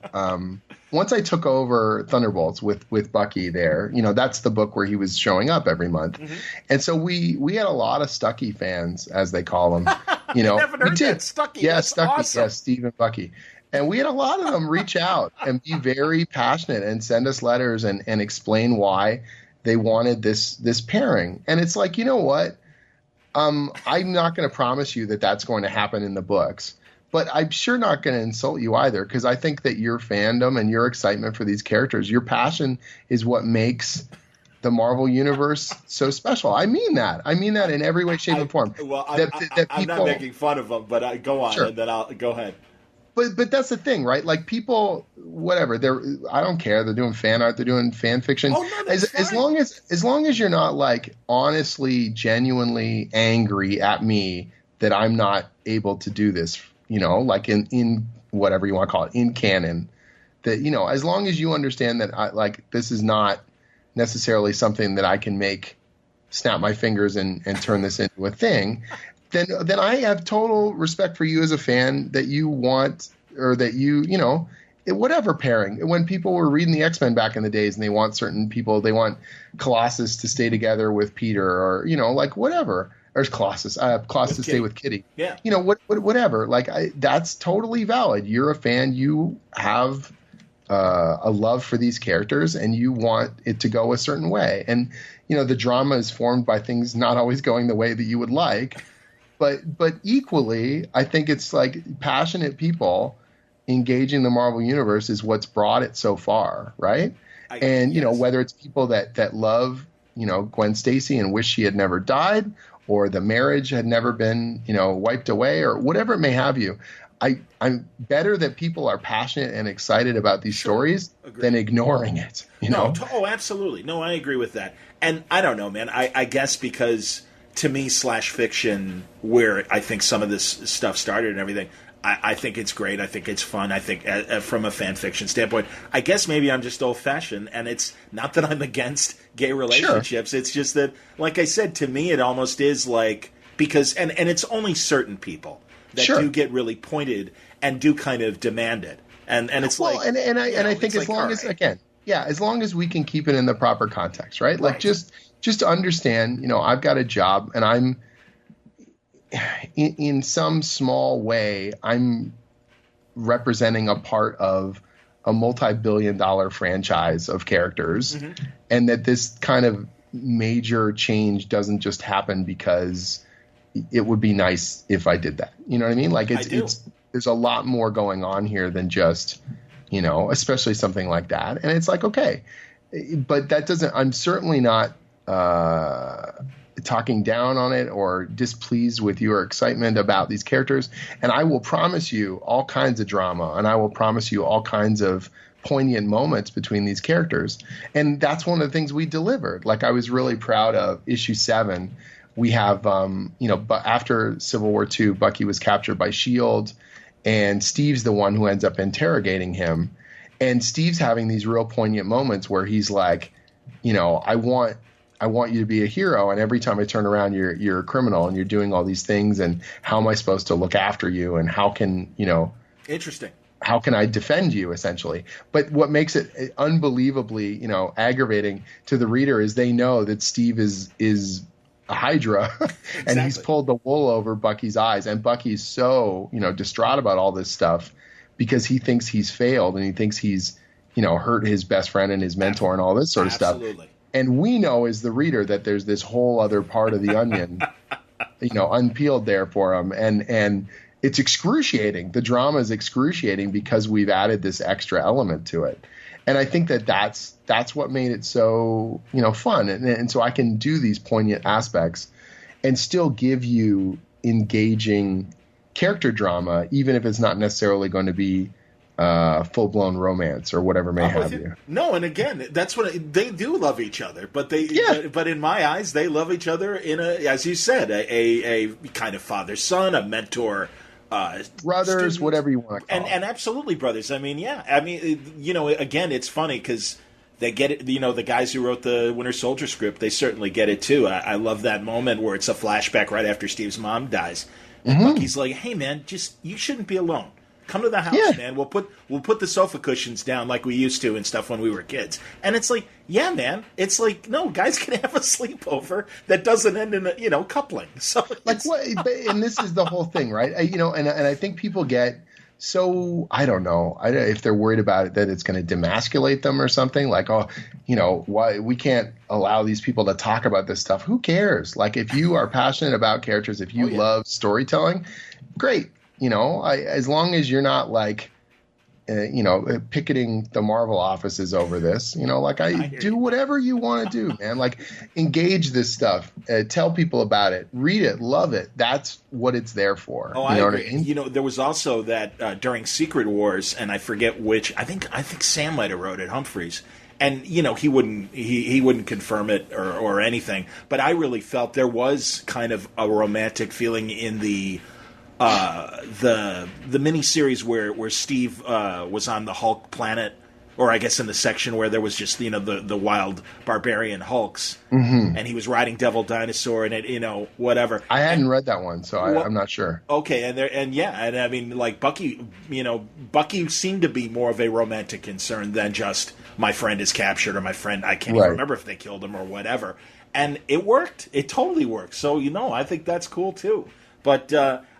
once I took over Thunderbolts with Bucky there, that's the book where he was showing up every month. Mm-hmm. And so we had a lot of Stucky fans, as they call them. I haven't heard that. Stucky. Yeah, that's Stucky. Awesome. Yeah, Steve and Bucky. And we had a lot of them reach out and be very passionate and send us letters and explain why they wanted this pairing. And it's like, you know what? I'm not going to promise you that that's going to happen in the books, but I'm sure not going to insult you either, because I think that your fandom and your excitement for these characters, your passion is what makes the Marvel Universe so special. I mean that in every way, shape, and form. Well, I'm not making fun of them, but go on, sure. And then I'll go ahead. But that's the thing, right? Like people, whatever, I don't care. They're doing fan art, they're doing fan fiction. Oh, no, that's fine. As long as you're not like honestly, genuinely angry at me that I'm not able to do this, like in whatever you want to call it, in canon, that, as long as you understand that this is not necessarily something that I can snap my fingers and turn this into a thing, then I have total respect for you as a fan that you want, or that whatever pairing. When people were reading the X-Men back in the days and they want certain people, they want Colossus to stay together with Peter, or, like whatever. Or Colossus to stay with Kitty. Yeah. Whatever. Like that's totally valid. You're a fan. You have a love for these characters and you want it to go a certain way. And, the drama is formed by things not always going the way that you would like. But equally, I think it's like passionate people engaging the Marvel Universe is what's brought it so far, right? Whether it's people that love, Gwen Stacy and wish she had never died, or the marriage had never been, wiped away, or whatever it may have you. I'm better that people are passionate and excited about these stories than ignoring it. Oh, absolutely. No, I agree with that. And I don't know, man. I guess because to me, /fiction, where I think some of this stuff started and everything, I think it's great. I think it's fun. I think from a fan fiction standpoint, I guess maybe I'm just old-fashioned, and it's not that I'm against gay relationships. Sure. It's just that, like I said, to me it almost is like, because, and it's only certain people that do get really pointed and do kind of demand it. And it's I think as long as, again, as long as we can keep it in the proper context, right? Like just to understand, I've got a job and I'm, in some small way, I'm representing a part of a multi-billion-dollar franchise of characters, and that this kind of major change doesn't just happen because it would be nice if I did that. You know what I mean? Like there's a lot more going on here than just, especially something like that. And it's like, okay, but that doesn't. I'm certainly not talking down on it or displeased with your excitement about these characters. And I will promise you all kinds of drama, and I will promise you all kinds of poignant moments between these characters. And that's one of the things we delivered. Like I was really proud of issue 7. We have, but after Civil War II, Bucky was captured by S.H.I.E.L.D., and Steve's the one who ends up interrogating him. And Steve's having these real poignant moments where he's like, I want you to be a hero, and every time I turn around, you're a criminal, and you're doing all these things, and how am I supposed to look after you, and how can interesting, how can I defend you, essentially? But what makes it unbelievably aggravating to the reader is they know that Steve is a Hydra, and he's pulled the wool over Bucky's eyes, and Bucky's so distraught about all this stuff because he thinks he's failed, and he thinks he's hurt his best friend and his mentor and all this sort of stuff. And we know as the reader that there's this whole other part of the onion, unpeeled there for him. And it's excruciating. The drama is excruciating because we've added this extra element to it. And I think that's what made it so, fun. And so I can do these poignant aspects and still give you engaging character drama, even if it's not necessarily going to be full-blown romance or whatever may have you. No, and again, that's what they do love each other, but but in my eyes, they love each other in as you said, a kind of father-son, a mentor, brothers, student, whatever you want to call and absolutely brothers. I mean, again, it's funny because they get it. The guys who wrote the Winter Soldier script, they certainly get it too. I love that moment where it's a flashback right after Steve's mom dies, and Bucky's like, "Hey, man, you shouldn't be alone. Come to the house, man. We'll put the sofa cushions down like we used to and stuff when we were kids." And it's like, yeah, man. It's like, no, guys can have a sleepover that doesn't end in a coupling. So like what? And this is the whole thing, right? And I think people get so, I don't know, if they're worried about it that it's going to demasculate them or something. Like, why we can't allow these people to talk about this stuff? Who cares? Like, if you are passionate about characters, if you love storytelling, great. As long as you're not like, picketing the Marvel offices over this. Like I do whatever you want to do, man. Like engage this stuff, tell people about it, read it, love it. That's what it's there for. Oh, I agree. What I mean? There was also that during Secret Wars, and I forget which. I think Sam might have wrote it, Humphreys. And he wouldn't confirm it or anything. But I really felt there was kind of a romantic feeling in the miniseries where Steve was on the Hulk planet, or I guess in the section where there was just the wild barbarian Hulks, and he was riding Devil Dinosaur and it whatever. I hadn't read that one, so I'm not sure. Okay, and I mean like Bucky seemed to be more of a romantic concern than just my friend is captured or my friend I can't even remember if they killed him or whatever, and it worked. It totally worked. So I think that's cool too. But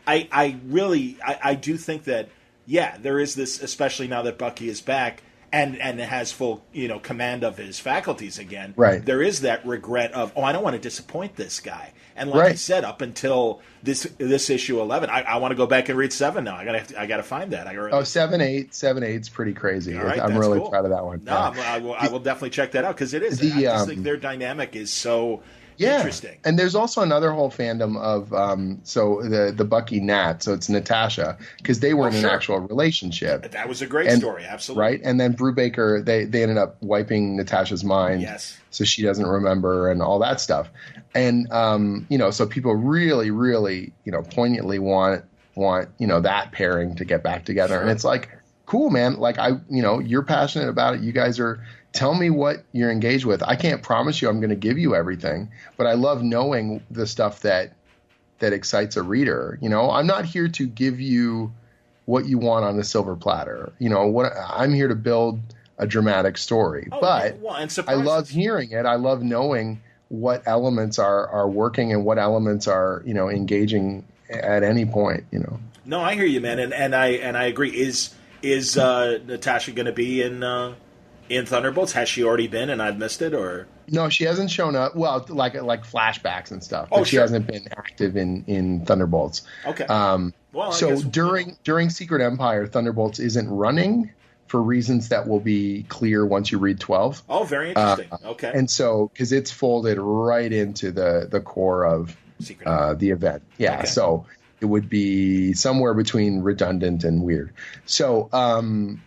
I really do think that there is this, especially now that Bucky is back and has full command of his faculties again. Right. There is that regret of I don't want to disappoint this guy. And like I said, up until this issue 11, I want to go back and read 7 now. I gotta find that. 7-8's pretty crazy. Right, I'm really proud of that one. No, I will definitely check that out because it is. I just think their dynamic is so. Yeah, interesting. And there's also another whole fandom of the Bucky Nat, so it's Natasha, because they were in an actual relationship. That was a great story, absolutely. Right, and then Brubaker, they ended up wiping Natasha's mind, so she doesn't remember and all that stuff. And so people really, really, poignantly want that pairing to get back together, and it's like, cool, man. Like you're passionate about it. You guys are. Tell me what you're engaged with. I can't promise you I'm going to give you everything, but I love knowing the stuff that excites a reader. I'm not here to give you what you want on a silver platter. I'm here to build a dramatic story. But I love hearing it. I love knowing what elements are working and what elements are, engaging at any point, No, I hear you, man. And I agree. Is Natasha going to be in Thunderbolts? Has she already been and I've missed it, or no? She hasn't shown up. Well, like flashbacks and stuff. But she hasn't been active in Thunderbolts. Okay. So during Secret Empire, Thunderbolts isn't running for reasons that will be clear once you read 12. Oh, very interesting. Okay. And so because it's folded right into the core of the event. Yeah. Okay. So it would be somewhere between redundant and weird. So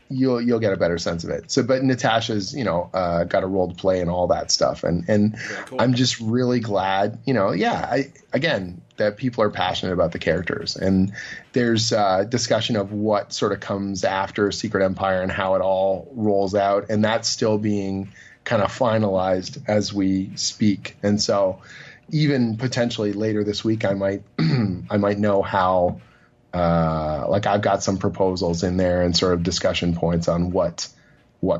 you'll get a better sense of it. So, but Natasha's got a role to play and all that stuff, and cool. I'm just really glad that people are passionate about the characters, and there's discussion of what sort of comes after Secret Empire and how it all rolls out, and that's still being kind of finalized as we speak, and so. Even potentially later this week, I might know how. I've got some proposals in there and sort of discussion points on what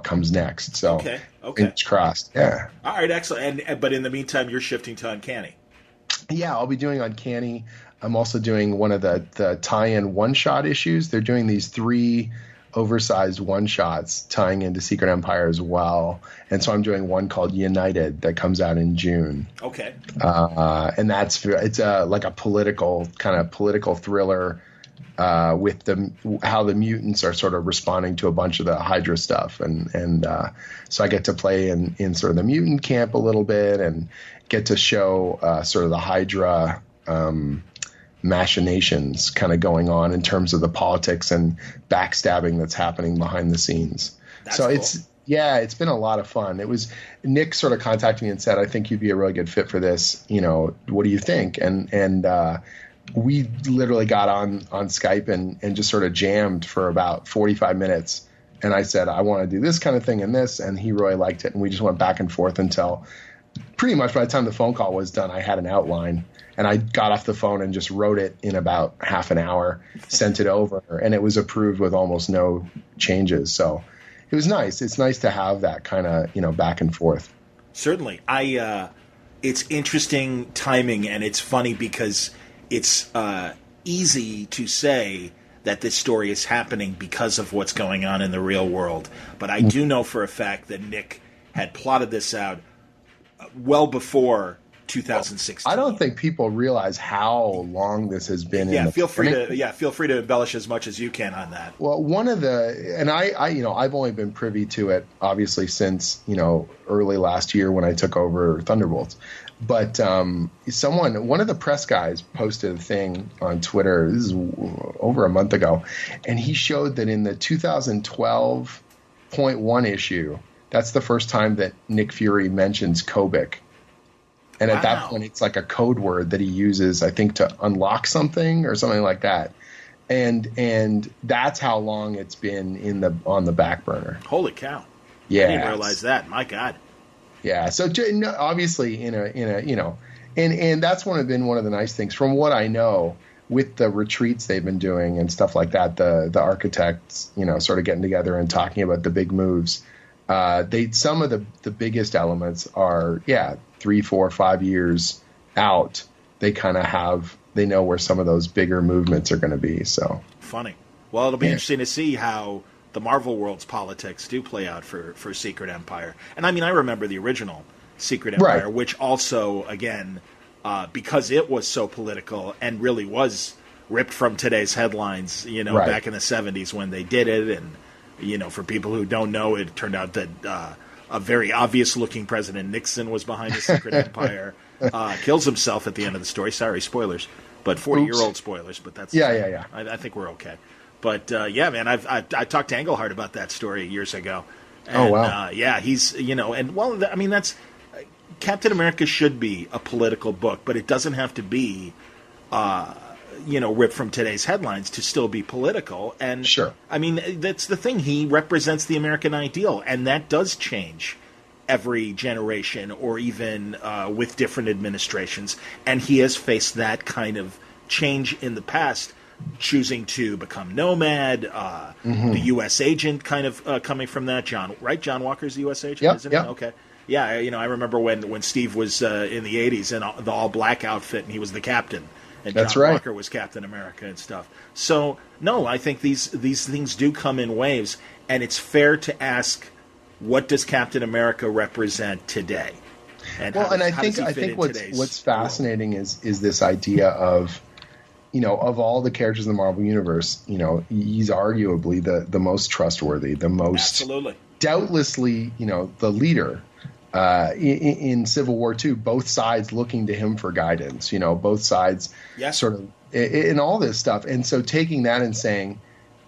comes next. So okay, fingers crossed. Yeah. All right, excellent. But in the meantime, you're shifting to Uncanny. Yeah, I'll be doing Uncanny. I'm also doing one of the tie-in one-shot issues. They're doing these 3 oversized one-shots tying into Secret Empire as well. And so I'm doing one called United that comes out in June. Okay. And it's like a political thriller with how the mutants are sort of responding to a bunch of the Hydra stuff. And so I get to play in sort of the mutant camp a little bit and get to show sort of the Hydra machinations kind of going on in terms of the politics and backstabbing that's happening behind the scenes. That's cool. It's been a lot of fun. It was Nick sort of contacted me and said, I think you'd be a really good fit for this. What do you think? And we literally got on Skype and just sort of jammed for about 45 minutes. And I said, I want to do this kind of thing and this. And he really liked it. And we just went back and forth until pretty much by the time the phone call was done, I had an outline. And I got off the phone and just wrote it in about half an hour, sent it over, and it was approved with almost no changes. So it was nice. It's nice to have that kind of, back and forth. Certainly. It's interesting timing, and it's funny because it's easy to say that this story is happening because of what's going on in the real world. But I do know for a fact that Nick had plotted this out well before 2016. I don't think people realize how long this has been. Feel free to embellish as much as you can on that. Well, I've only been privy to it obviously since early last year when I took over Thunderbolts. But one of the press guys posted a thing on Twitter. This is over a month ago, and he showed that in the 2012.1 issue, that's the first time that Nick Fury mentions Kobik. And at that point, it's like a code word that he uses, I think, to unlock something or something like that. And that's how long it's been on the back burner. Holy cow! Yeah, I didn't realize that. My God. Yeah. So obviously, and that's been one of the nice things from what I know with the retreats they've been doing and stuff like that. The architects, sort of getting together and talking about the big moves. Some of the biggest elements are 3, 4, 5 years out. They kind of they know where some of those bigger movements are going to be. So funny. Well, it'll be interesting to see how the Marvel world's politics do play out for Secret Empire. And I mean, I remember the original Secret Empire, right, which also, again, because it was so political and really was ripped from today's headlines, right, back in the 70s when they did it. And, for people who don't know, it turned out that a very obvious-looking President Nixon was behind the Secret Empire, kills himself at the end of the story. Sorry, spoilers, but 40-year-old spoilers. But that's yeah. I think we're okay. But man, I talked to Englehart about that story years ago. And, oh wow! He's that's Captain America should be a political book, but it doesn't have to be ripped from today's headlines to still be political. And sure, I mean, that's the thing. He represents the American ideal, and that does change every generation or even with different administrations. And he has faced that kind of change in the past, choosing to become nomad, the U.S. agent kind of coming from that. John Walker's the U.S. agent, isn't he? Okay. Yeah, I remember when Steve was in the 80s in the all-black outfit, and he was the captain. And That's John right. Walker was Captain America and stuff. So, no, I think these things do come in waves, and it's fair to ask, what does Captain America represent today? And I think what's fascinating is this idea of, of all the characters in the Marvel Universe, he's arguably the most trustworthy, the most doubtlessly, the leader. In Civil War II, both sides looking to him for guidance, both sides sort of in all this stuff. And so taking that and saying,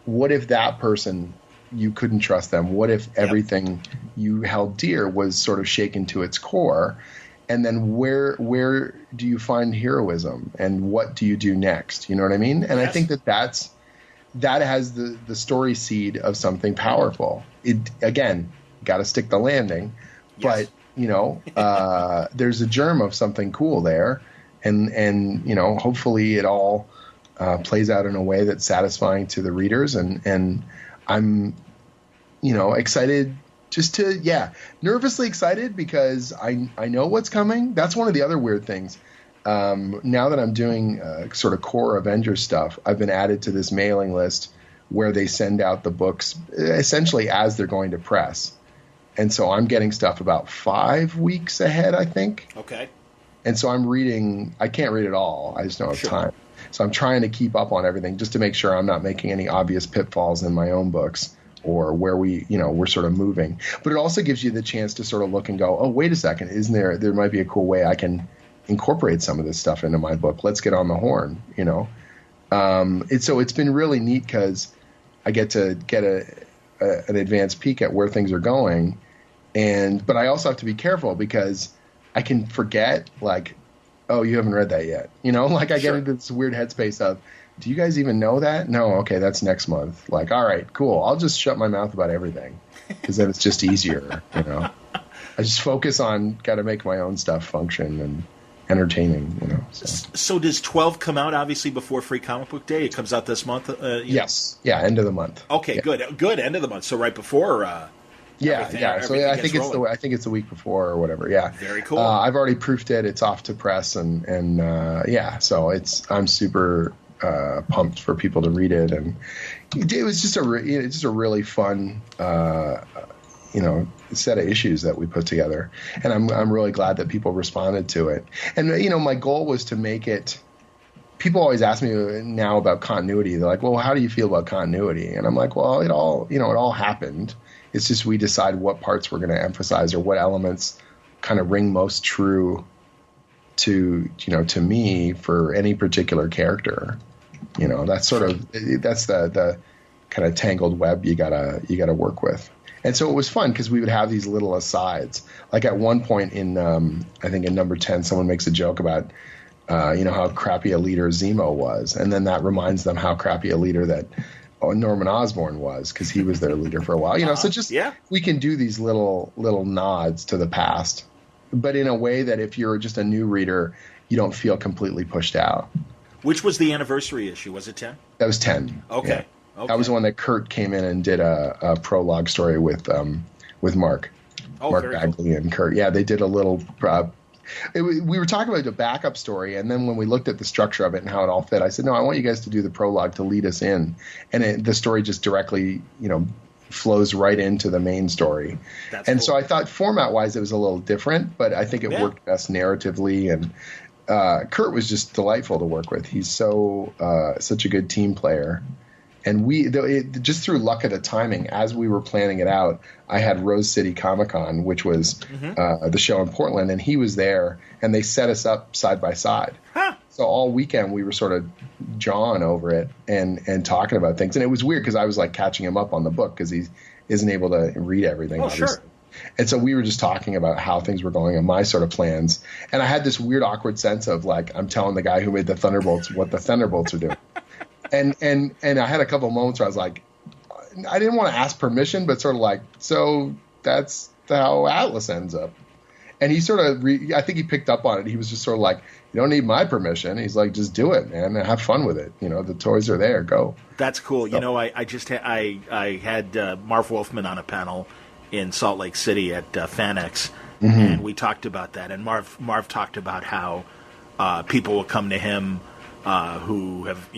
what if that person, you couldn't trust them? What if everything you held dear was sort of shaken to its core? And then where do you find heroism, and what do you do next? You know what I mean? And I think that has the story seed of something powerful. It, again, got to stick the landing. But, there's a germ of something cool there. And hopefully it all plays out in a way that's satisfying to the readers. And I'm, excited nervously excited because I know what's coming. That's one of the other weird things. Now that I'm doing sort of core Avengers stuff, I've been added to this mailing list where they send out the books essentially as they're going to press. And so I'm getting stuff about 5 weeks ahead, I think. Okay. And so I'm reading. I can't read it all. I just don't have time. So I'm trying to keep up on everything just to make sure I'm not making any obvious pitfalls in my own books or where we're sort of moving. But it also gives you the chance to sort of look and go, oh, wait a second. Isn't there might be a cool way I can incorporate some of this stuff into my book. Let's get on the horn, It's been really neat because I get to get an advanced peek at where things are going. But I also have to be careful because I can forget, like, oh, you haven't read that yet. I get into this weird headspace of, do you guys even know that? No, okay, that's next month. Like, all right, cool. I'll just shut my mouth about everything because then it's just easier, I just focus on got to make my own stuff function and entertaining, So does 12 come out, obviously, before Free Comic Book Day? It comes out this month? Yes. Yeah, end of the month. Okay, good. End of the month. So right before... Yeah. So I think it's the week before or whatever. Yeah. Very cool. I've already proofed it. It's off to press, and So I'm super pumped for people to read it, and it was just a really fun set of issues that we put together. And I'm really glad that people responded to it. And, my goal was to make it. People always ask me now about continuity. They're like, well, how do you feel about continuity? And I'm like, well, it all happened. It's just we decide what parts we're going to emphasize or what elements kind of ring most true to me for any particular character. That's the kind of tangled web you gotta work with. And so it was fun because we would have these little asides. Like at one point in I think in number 10, someone makes a joke about how crappy a leader Zemo was, and then that reminds them how crappy a leader that Norman Osborn was, because he was their leader for a while. So just we can do these little nods to the past, but in a way that if you're just a new reader, you don't feel completely pushed out. Which was the anniversary issue? Was it 10? That was 10. Okay. Yeah. Okay. That was the one that Kurt came in and did a prologue story with Mark. Mark Bagley and Kurt. Yeah, they did a little. We were talking about the backup story, and then when we looked at the structure of it and how it all fit, I said, no, I want you guys to do the prologue to lead us in. And the story just directly, flows right into the main story. That's cool. So I thought format-wise it was a little different, but I think it worked best narratively. And Kurt was just delightful to work with. He's such a good team player. And just through luck of the timing, as we were planning it out, I had Rose City Comic Con, which was the show in Portland, and he was there, and they set us up side by side. Huh. So all weekend we were sort of jawing over it and talking about things. And it was weird because I was like catching him up on the book because he isn't able to read everything. Obviously. Sure. And so we were just talking about how things were going and my sort of plans. And I had this weird, awkward sense of like I'm telling the guy who made the Thunderbolts what the Thunderbolts are doing. And I had a couple of moments where I was like, I didn't want to ask permission, but sort of like, so that's how Atlas ends up. And he sort of, I think he picked up on it. He was just sort of like, you don't need my permission. He's like, just do it, man, and have fun with it. The toys are there. Go. That's cool. So. I had Marv Wolfman on a panel in Salt Lake City at FanX, and we talked about that. And Marv talked about how people will come to him who have,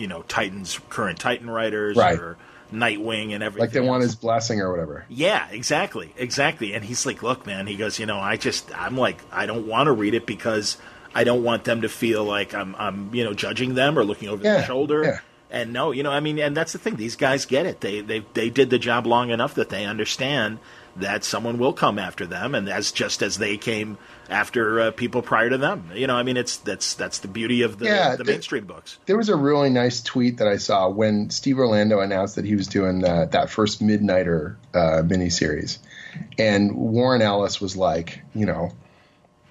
current Titan writers or Nightwing and everything. Like they want his blessing or whatever. Yeah, exactly. And he's like, look, man, he goes, I'm like, I don't want to read it because I don't want them to feel like I'm judging them or looking over their shoulder. Yeah. And no, and that's the thing. These guys get it. They did the job long enough that they understand that someone will come after them, and that's just as they came after people prior to them. That's the beauty of the mainstream books. There was a really nice tweet that I saw when Steve Orlando announced that he was doing that first Midnighter miniseries, and Warren Ellis was like,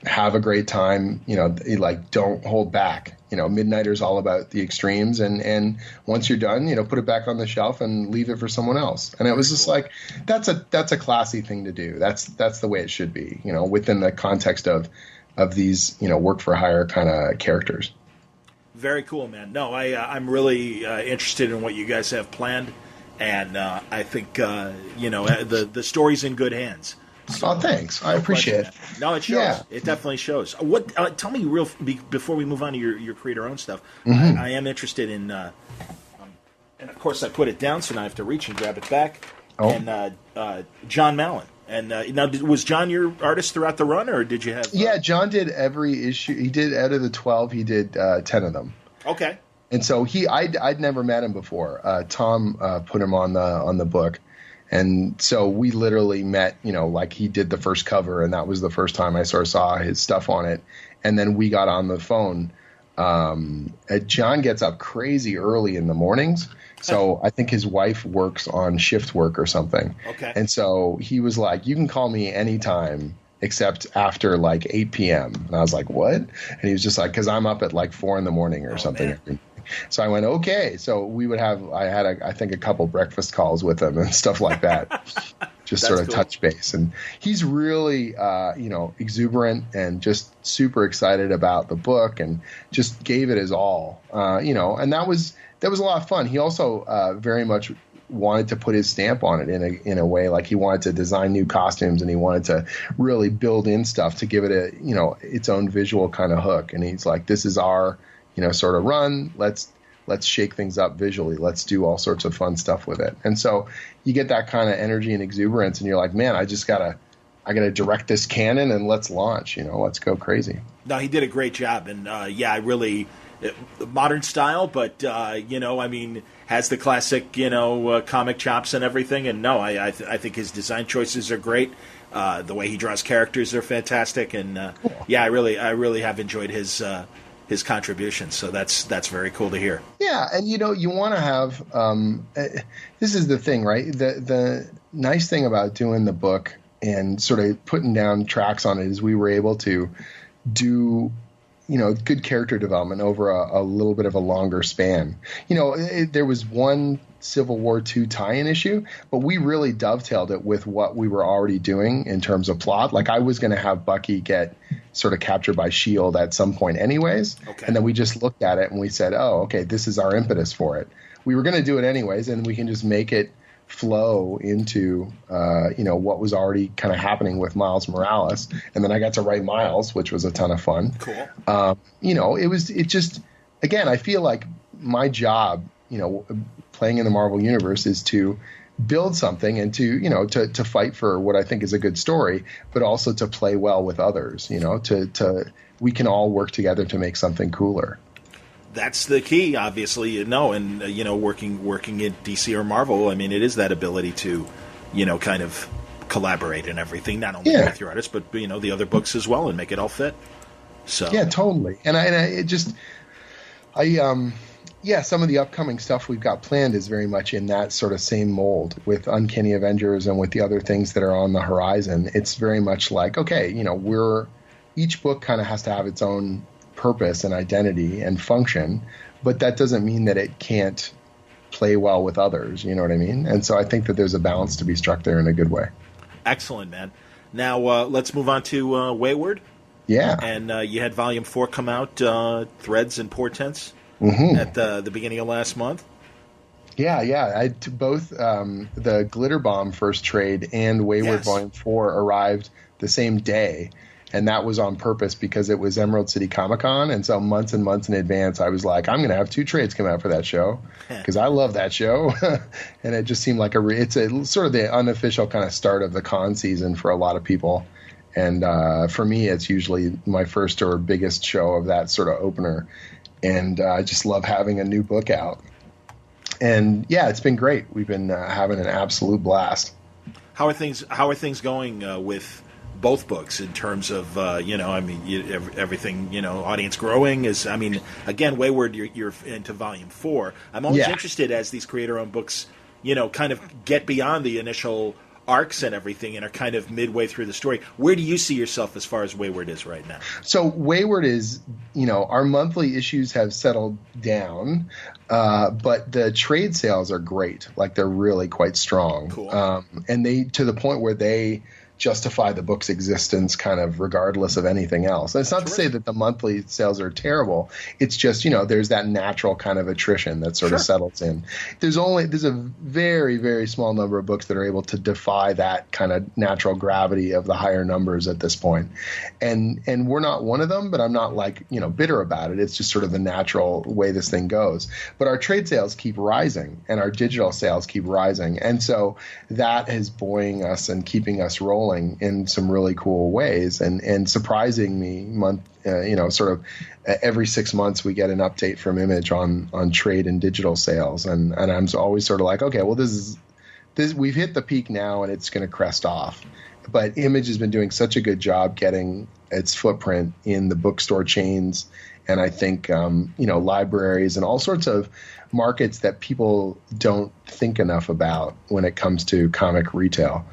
have a great time, don't hold back. Midnighter's all about the extremes, and once you're done, put it back on the shelf and leave it for someone else. And it was just like, that's a classy thing to do. That's the way it should be, within the context of these, work for hire kind of characters. Very cool, man. No, I'm really interested in what you guys have planned, and I think the story's in good hands. So, thanks. I appreciate it. No, it shows. Yeah. It definitely shows. Tell me before we move on to your creator-owned stuff. I am interested in, and of course I put it down, so now I have to reach and grab it back. Oh. And John Mallon. And now, was John your artist throughout the run, or did you have? Yeah, John did every issue. He did out of the 12. He did 10 of them. Okay. And so I'd never met him before. Tom put him on the book. And so we literally met, like he did the first cover, and that was the first time I sort of saw his stuff on it. And then we got on the phone. John gets up crazy early in the mornings. So I think his wife works on shift work or something. Okay. And so he was like, you can call me anytime except after like 8 p.m. And I was like, what? And he was just like, because I'm up at like 4 in the morning or something. Man. So I went, okay. So I had I think a couple breakfast calls with him and stuff like that. Just sort of cool. Touch base. And he's really, exuberant and just super excited about the book and just gave it his all, and that was a lot of fun. He also very much wanted to put his stamp on it in a way, like he wanted to design new costumes and he wanted to really build in stuff to give it its own visual kind of hook. And he's like, this is our, sort of run. Let's let's shake things up visually. Let's do all sorts of fun stuff with it. And so you get that kind of energy and exuberance, and you're like, man, I gotta direct this cannon and let's launch. Let's go crazy. No, he did a great job, and I really modern style, but has the classic comic chops and everything. And no, I think his design choices are great. The way he draws characters are fantastic, and cool. I really have enjoyed his contributions. So that's very cool to hear. Yeah, and you want to have this is the thing, right? The nice thing about doing the book and sort of putting down tracks on it is we were able to do good character development over a little bit of a longer span. There was one Civil War II tie-in issue, but we really dovetailed it with what we were already doing in terms of plot. Like I was going to have Bucky get sort of captured by S.H.I.E.L.D. at some point anyways. Okay. And then we just looked at it and we said, oh, okay, this is our impetus for it. We were going to do it anyways, and we can just make it flow into what was already kind of happening with Miles Morales. And then I got to write Miles, which was a ton of fun. Cool. It just again, I feel like my job, playing in the Marvel universe is to build something and to fight for what I think is a good story, but also to play well with others, we can all work together to make something cooler. That's the key, obviously, and working at DC or Marvel, I mean, it is that ability to, kind of collaborate and everything, not only with your artists, but, the other books as well, and make it all fit. So yeah, totally. And some of the upcoming stuff we've got planned is very much in that sort of same mold with Uncanny Avengers and with the other things that are on the horizon. It's very much like, okay, each book kind of has to have its own purpose and identity and function, but that doesn't mean that it can't play well with others. You know what I mean? And so I think that there's a balance to be struck there in a good way. Excellent, man. Now let's move on to Wayward. Yeah. And you had Volume 4 come out, Threads and Portents, at the beginning of last month. Yeah. Both the Glitterbomb first trade and Wayward Volume 4 arrived the same day. And that was on purpose because it was Emerald City Comic Con. And so months and months in advance, I was like, I'm going to have 2 trades come out for that show because I love that show. And it just seemed like it's a sort of the unofficial kind of start of the con season for a lot of people. And for me, it's usually my first or biggest show of that sort of opener. And I just love having a new book out. And yeah, it's been great. We've been having an absolute blast. How are things going with both books in terms of everything, audience growing is, again, Wayward, you're into Volume 4. I'm always interested as these creator-owned books, kind of get beyond the initial arcs and everything and are kind of midway through the story. Where do you see yourself as far as Wayward is right now? So Wayward is, our monthly issues have settled down, but the trade sales are great. Like they're really quite strong. Cool. And they, to the point where they justify the book's existence kind of regardless of anything else. And it's not to say that the monthly sales are terrible. It's just, there's that natural kind of attrition that sort of settles in. There's a very, very small number of books that are able to defy that kind of natural gravity of the higher numbers at this point. And we're not one of them, but I'm not bitter about it. It's just sort of the natural way this thing goes. But our trade sales keep rising and our digital sales keep rising. And so that is buoying us and keeping us rolling in some really cool ways and surprising me every 6 months we get an update from Image on trade and digital sales and I'm always sort of like, okay, well this we've hit the peak now and it's going to crest off. But Image has been doing such a good job getting its footprint in the bookstore chains and I think libraries and all sorts of markets that people don't think enough about when it comes to comic retail.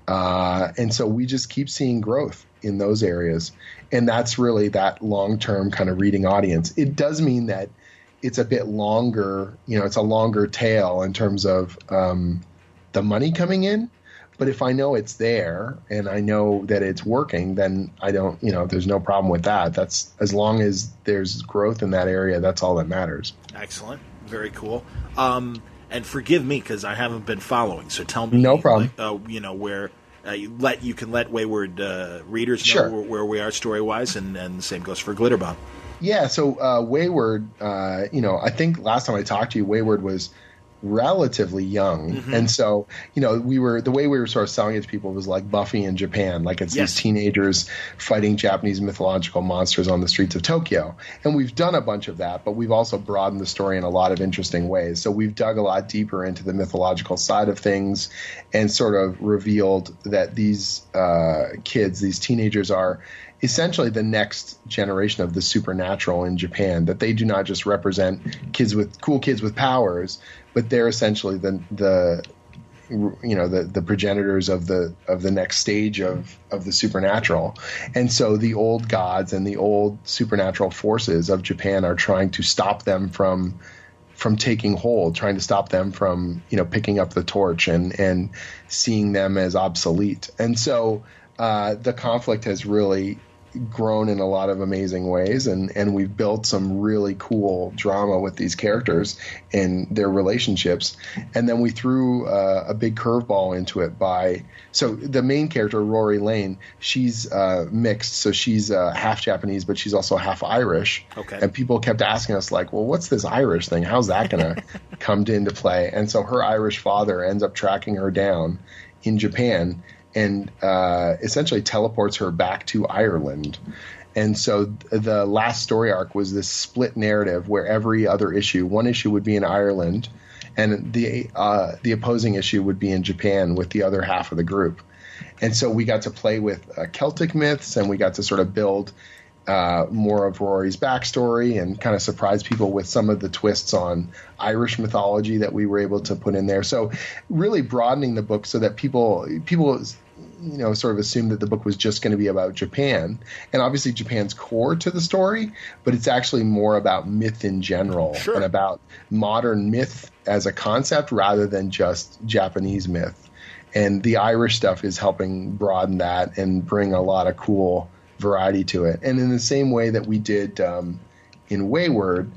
And so we just keep seeing growth in those areas. And that's really that long-term kind of reading audience. It does mean that it's a bit longer, it's a longer tail in terms of the money coming in. But if I know it's there and I know that it's working, then I don't, there's no problem with that. That's as long as there's growth in that area, that's all that matters. Excellent. Very cool. And forgive me because I haven't been following. So tell me, no problem. Where you can let Wayward readers know where we are story wise, and the same goes for Glitterbomb. Yeah, so Wayward, I think last time I talked to you, Wayward was relatively young. Mm-hmm. And so, the way we were sort of selling it to people was like Buffy in Japan, like it's these teenagers fighting Japanese mythological monsters on the streets of Tokyo. And we've done a bunch of that, but we've also broadened the story in a lot of interesting ways. So we've dug a lot deeper into the mythological side of things and sort of revealed that these kids, these teenagers, are essentially the next generation of the supernatural in Japan, that they do not just represent cool kids with powers, but they're essentially the progenitors of the next stage of the supernatural. And so the old gods and the old supernatural forces of Japan are trying to stop them from taking hold, trying to stop them from, picking up the torch and seeing them as obsolete. And so the conflict has really grown in a lot of amazing ways, and we've built some really cool drama with these characters and their relationships. And then we threw a big curveball into it so the main character, Rory Lane, she's mixed, so she's half Japanese, but she's also half Irish. Okay. And people kept asking us, like, well, what's this Irish thing? How's that going to come into play? And so her Irish father ends up tracking her down in Japan and essentially teleports her back to Ireland. And so the last story arc was this split narrative where every other issue, one issue would be in Ireland, and the opposing issue would be in Japan with the other half of the group. And so we got to play with Celtic myths, and we got to sort of build more of Rory's backstory and kind of surprise people with some of the twists on Irish mythology that we were able to put in there. So really broadening the book so that people sort of assumed that the book was just going to be about Japan. And obviously Japan's core to the story, but it's actually more about myth in general. Sure. And about modern myth as a concept rather than just Japanese myth. And the Irish stuff is helping broaden that and bring a lot of cool variety to it. And in the same way that we did in Wayward,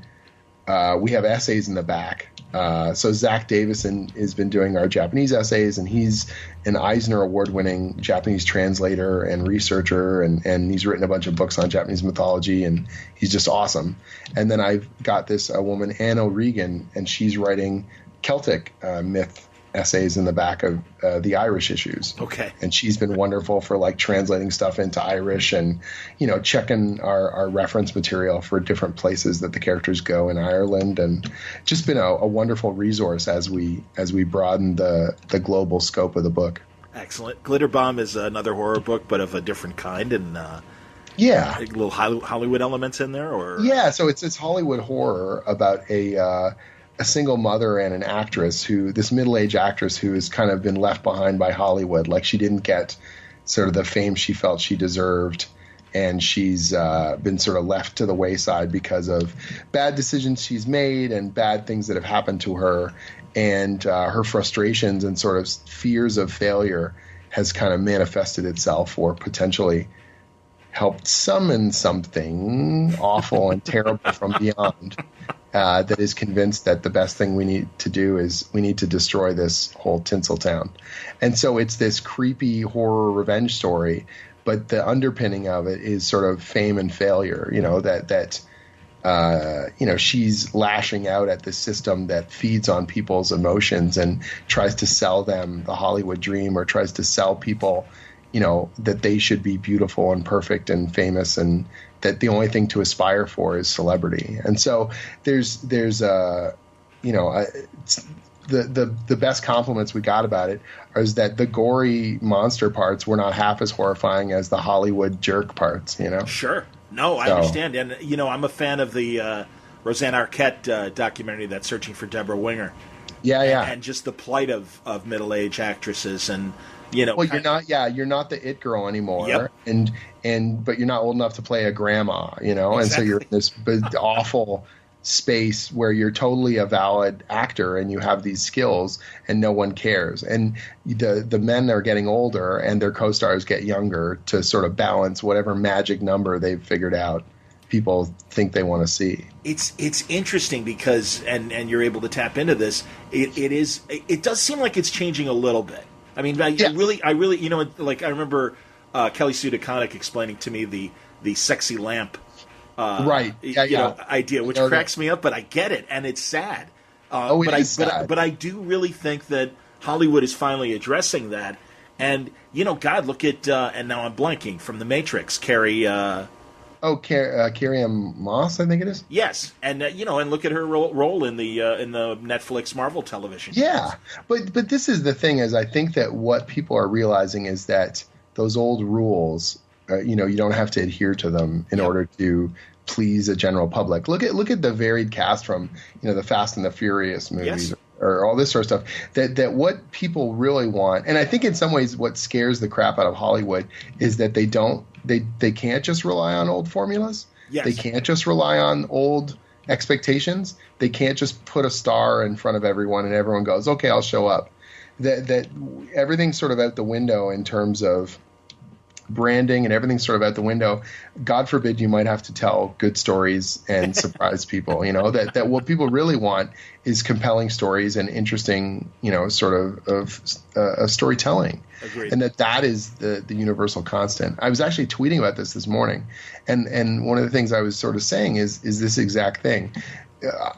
we have essays in the back. So Zach Davison has been doing our Japanese essays, and he's an Eisner Award-winning Japanese translator and researcher, and he's written a bunch of books on Japanese mythology, and he's just awesome. And then I've got this woman, Anne O'Regan, and she's writing Celtic myth essays in the back of the Irish issues. Okay. And she's been wonderful for like translating stuff into Irish and, checking our reference material for different places that the characters go in Ireland, and just been a wonderful resource as we broaden the global scope of the book. Excellent. Glitterbomb is another horror book, but of a different kind, and yeah, little Hollywood elements in there, or so it's Hollywood horror about a single mother and an actress this middle-aged actress who has kind of been left behind by Hollywood. Like, she didn't get sort of the fame she felt she deserved, and she's been sort of left to the wayside because of bad decisions she's made and bad things that have happened to her. And her frustrations and sort of fears of failure has kind of manifested itself, or potentially helped summon something awful and terrible from beyond. That is convinced that the best thing we need to do is we need to destroy this whole Tinseltown. And so it's this creepy horror revenge story, but the underpinning of it is sort of fame and failure, she's lashing out at the system that feeds on people's emotions and tries to sell them the Hollywood dream, or tries to sell people, that they should be beautiful and perfect and famous, and that the only thing to aspire for is celebrity. And so there's the best compliments we got about it is that the gory monster parts were not half as horrifying as the Hollywood jerk parts, Sure. No, I understand. And, I'm a fan of the Roseanne Arquette documentary that's Searching for Deborah Winger. Yeah. And just the plight of middle-aged actresses, and well, you're not the it girl anymore. Yep. But you're not old enough to play a grandma, Exactly. And so you're in this awful space where you're totally a valid actor and you have these skills and no one cares. And the men are getting older and their co-stars get younger to sort of balance whatever magic number they've figured out people think they want to see. It's interesting because and you're able to tap into this. It does seem like it's changing a little bit. I mean, I really, like I remember Kelly Sue DeConnick explaining to me the sexy lamp idea, which cracks me up, but I get it, and it's sad. It is sad. But I do really think that Hollywood is finally addressing that. And, God, look at, and now I'm blanking, from The Matrix, Carrie... Carrie-Anne Moss, I think it is. Yes, and and look at her role in the Netflix Marvel television. Yeah, but this is the thing, is I think that what people are realizing is that those old rules, you don't have to adhere to them in order to please a general public. Look at the varied cast from the Fast and the Furious movies. Yes. Or all this sort of stuff, that what people really want, and I think in some ways what scares the crap out of Hollywood is that they can't just rely on old formulas. Yes. They can't just rely on old expectations. They can't just put a star in front of everyone and everyone goes, okay, I'll show up. That everything's sort of out the window in terms of branding, and everything's sort of out the window. God forbid you might have to tell good stories and surprise people. That what people really want is compelling stories and interesting, sort of storytelling. Agreed. And that is the universal constant. I was actually tweeting about this morning, and one of the things I was sort of saying is this exact thing.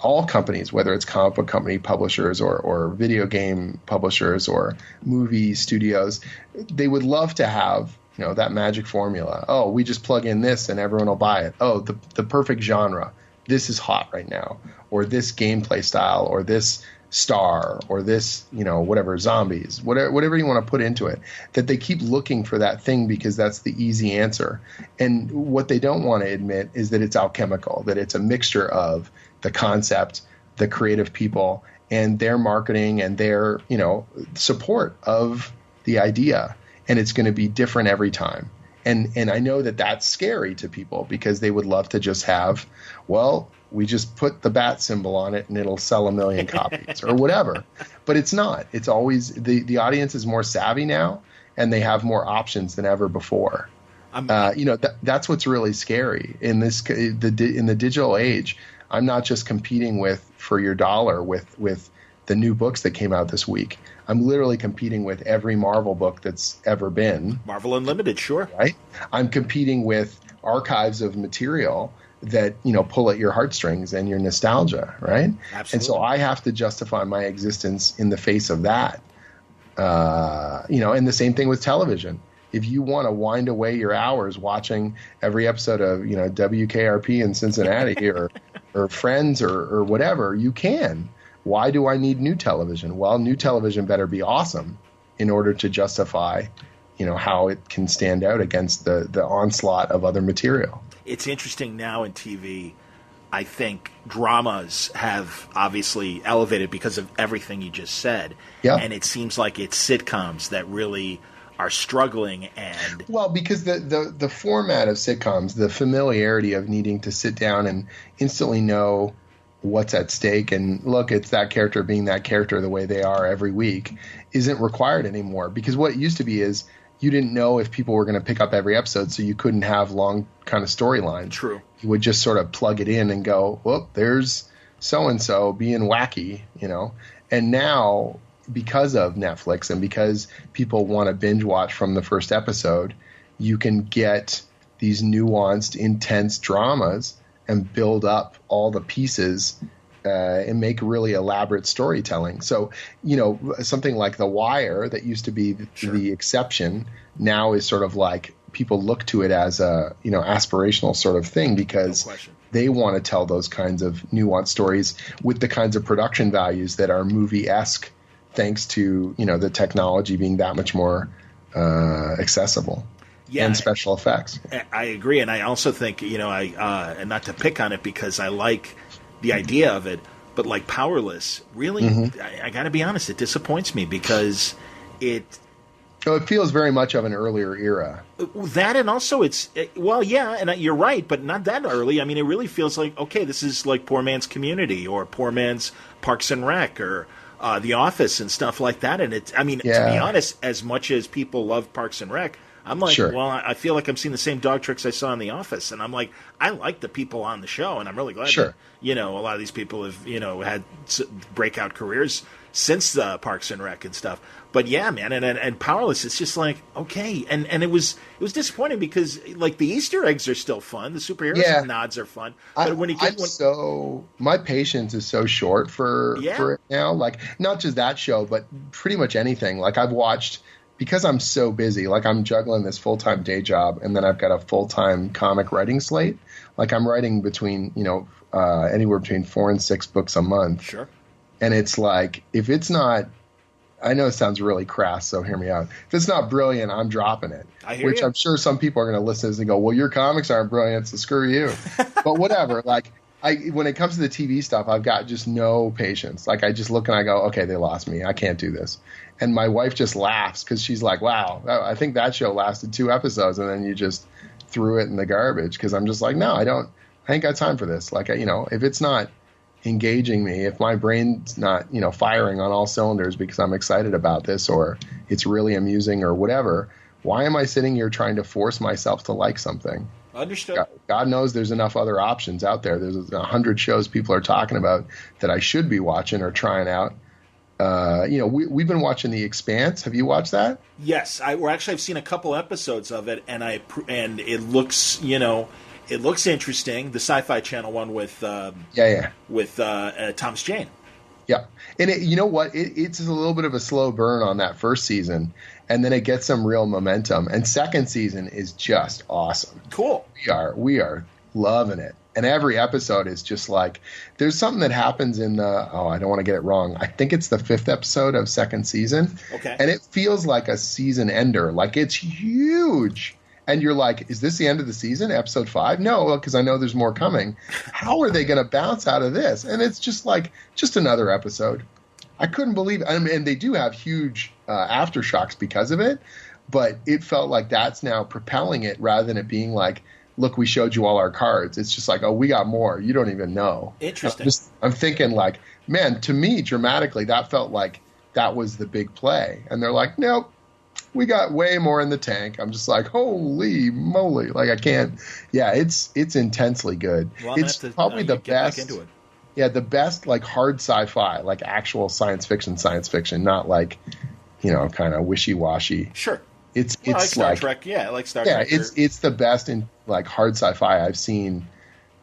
All companies, whether it's comic book company publishers or video game publishers or movie studios, they would love to have that magic formula. Oh, we just plug in this and everyone will buy it. Oh, the perfect genre. This is hot right now. Or this gameplay style, or this star, or this, whatever, zombies, whatever you want to put into it. That they keep looking for that thing because that's the easy answer. And what they don't want to admit is that it's alchemical, that it's a mixture of the concept, the creative people, and their marketing and their, support of the idea. And it's going to be different every time. And I know that that's scary to people because they would love to just have, we just put the bat symbol on it and it'll sell 1 million copies or whatever. But it's not. It's always the audience is more savvy now, and they have more options than ever before. That's what's really scary in the digital age. I'm not just competing for your dollar with the new books that came out this week. I'm literally competing with every Marvel book that's ever been. Marvel Unlimited, sure. Right? I'm competing with archives of material that, pull at your heartstrings and your nostalgia, right? Absolutely. And so I have to justify my existence in the face of that. And the same thing with television. If you want to wind away your hours watching every episode of, WKRP in Cincinnati or Friends or whatever, you can. Why do I need new television? Well, new television better be awesome in order to justify, how it can stand out against the onslaught of other material. It's interesting now in TV. I think dramas have obviously elevated because of everything you just said. Yeah. And it seems like it's sitcoms that really are struggling. And because the format of sitcoms, the familiarity of needing to sit down and instantly know what's at stake and look, it's that character being that character the way they are every week, isn't required anymore. Because what it used to be is you didn't know if people were going to pick up every episode, so you couldn't have long kind of storylines. True. You would just sort of plug it in and go, well, there's so-and-so being wacky, And now, because of Netflix and because people want to binge watch from the first episode, you can get these nuanced, intense dramas and build up all the pieces and make really elaborate storytelling. So, something like The Wire that used to be the exception now is sort of like people look to it as a, aspirational sort of thing because they want to tell those kinds of nuanced stories with the kinds of production values that are movie-esque thanks to, the technology being that much more accessible. Yeah, and special effects. I agree, and I also think and not to pick on it because I like the idea of it, but like Powerless, really, I got to be honest, it disappoints me because it feels very much of an earlier era. That and also and you're right, but not that early. I mean, it really feels like this is like Poor Man's Community or Poor Man's Parks and Rec or The Office and stuff like that. And to be honest, as much as people love Parks and Rec, I'm like, I feel like I'm seeing the same dog tricks I saw in The Office. And I'm like, I like the people on the show, and I'm really glad that, a lot of these people have, had breakout careers, since Parks and Rec and stuff. But yeah, man, and Powerless, it's just like, okay, and it was disappointing because like the Easter eggs are still fun, the superhero nods are fun, but my patience is so short for it now. Like not just that show, but pretty much anything. Like I've watched, because I'm so busy. Like I'm juggling this full-time day job, and then I've got a full-time comic writing slate. Like I'm writing between anywhere between 4 and 6 books a month. Sure. And it's like, if it's not, I know it sounds really crass, so hear me out. If it's not brilliant, I'm dropping it. Which I'm sure some people are going to listen to this and go, well, your comics aren't brilliant, so screw you. But whatever. Like, when it comes to the TV stuff, I've got just no patience. Like, I just look and I go, okay, they lost me. I can't do this. And my wife just laughs because she's like, wow, I think that show lasted 2 episodes, and then you just threw it in the garbage. Because I'm just like, no, I ain't got time for this. Like, if it's not engaging me, if my brain's not firing on all cylinders because I'm excited about this, or it's really amusing or whatever, why am I sitting here trying to force myself to like something? Understood. God knows there's enough other options out there. There's 100 shows people are talking about that I should be watching or trying out. We've been watching The Expanse. Have you watched that? Yes, I've seen a couple episodes of it, and it looks it looks interesting. The Sci-Fi Channel one with Thomas Jane. Yeah, and you know what? It's a little bit of a slow burn on that first season, and then it gets some real momentum. And second season is just awesome. Cool. We are loving it. And every episode is just like, there's something that happens in I don't want to get it wrong. I think it's the 5th episode of second season. Okay. And it feels like a season ender. Like it's huge. And you're like, is this the end of the season? Episode 5? No, because I know there's more coming. How are they going to bounce out of this? And it's just like, just another episode. I couldn't believe it. I mean, and they do have huge aftershocks because of it. But it felt like that's now propelling it rather than it being like, look, we showed you all our cards. It's just like, oh, we got more. You don't even know. Interesting. I'm thinking like, man, to me, dramatically, that felt like that was the big play. And they're like, nope, we got way more in the tank. I'm just like, holy moly. Like I can't. Yeah, it's intensely good. Well, it's probably the best. Back into it. Yeah, the best like hard sci-fi, like actual science fiction, not like, kind of wishy-washy. Sure. It's like Star Trek. Yeah, like Star Trek. Yeah, it's the best in like hard sci-fi I've seen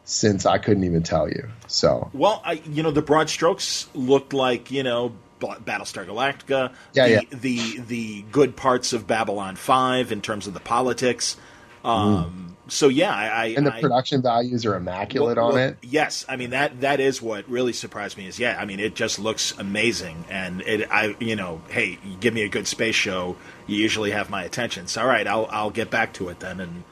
since I couldn't even tell you. So well, the broad strokes looked like Battlestar Galactica. The good parts of Babylon 5 in terms of the politics. So yeah, and the production values are immaculate on it. Yes, I mean that is what really surprised me. It just looks amazing, and hey, you give me a good space show, you usually have my attention. So all right, I'll get back to it then. And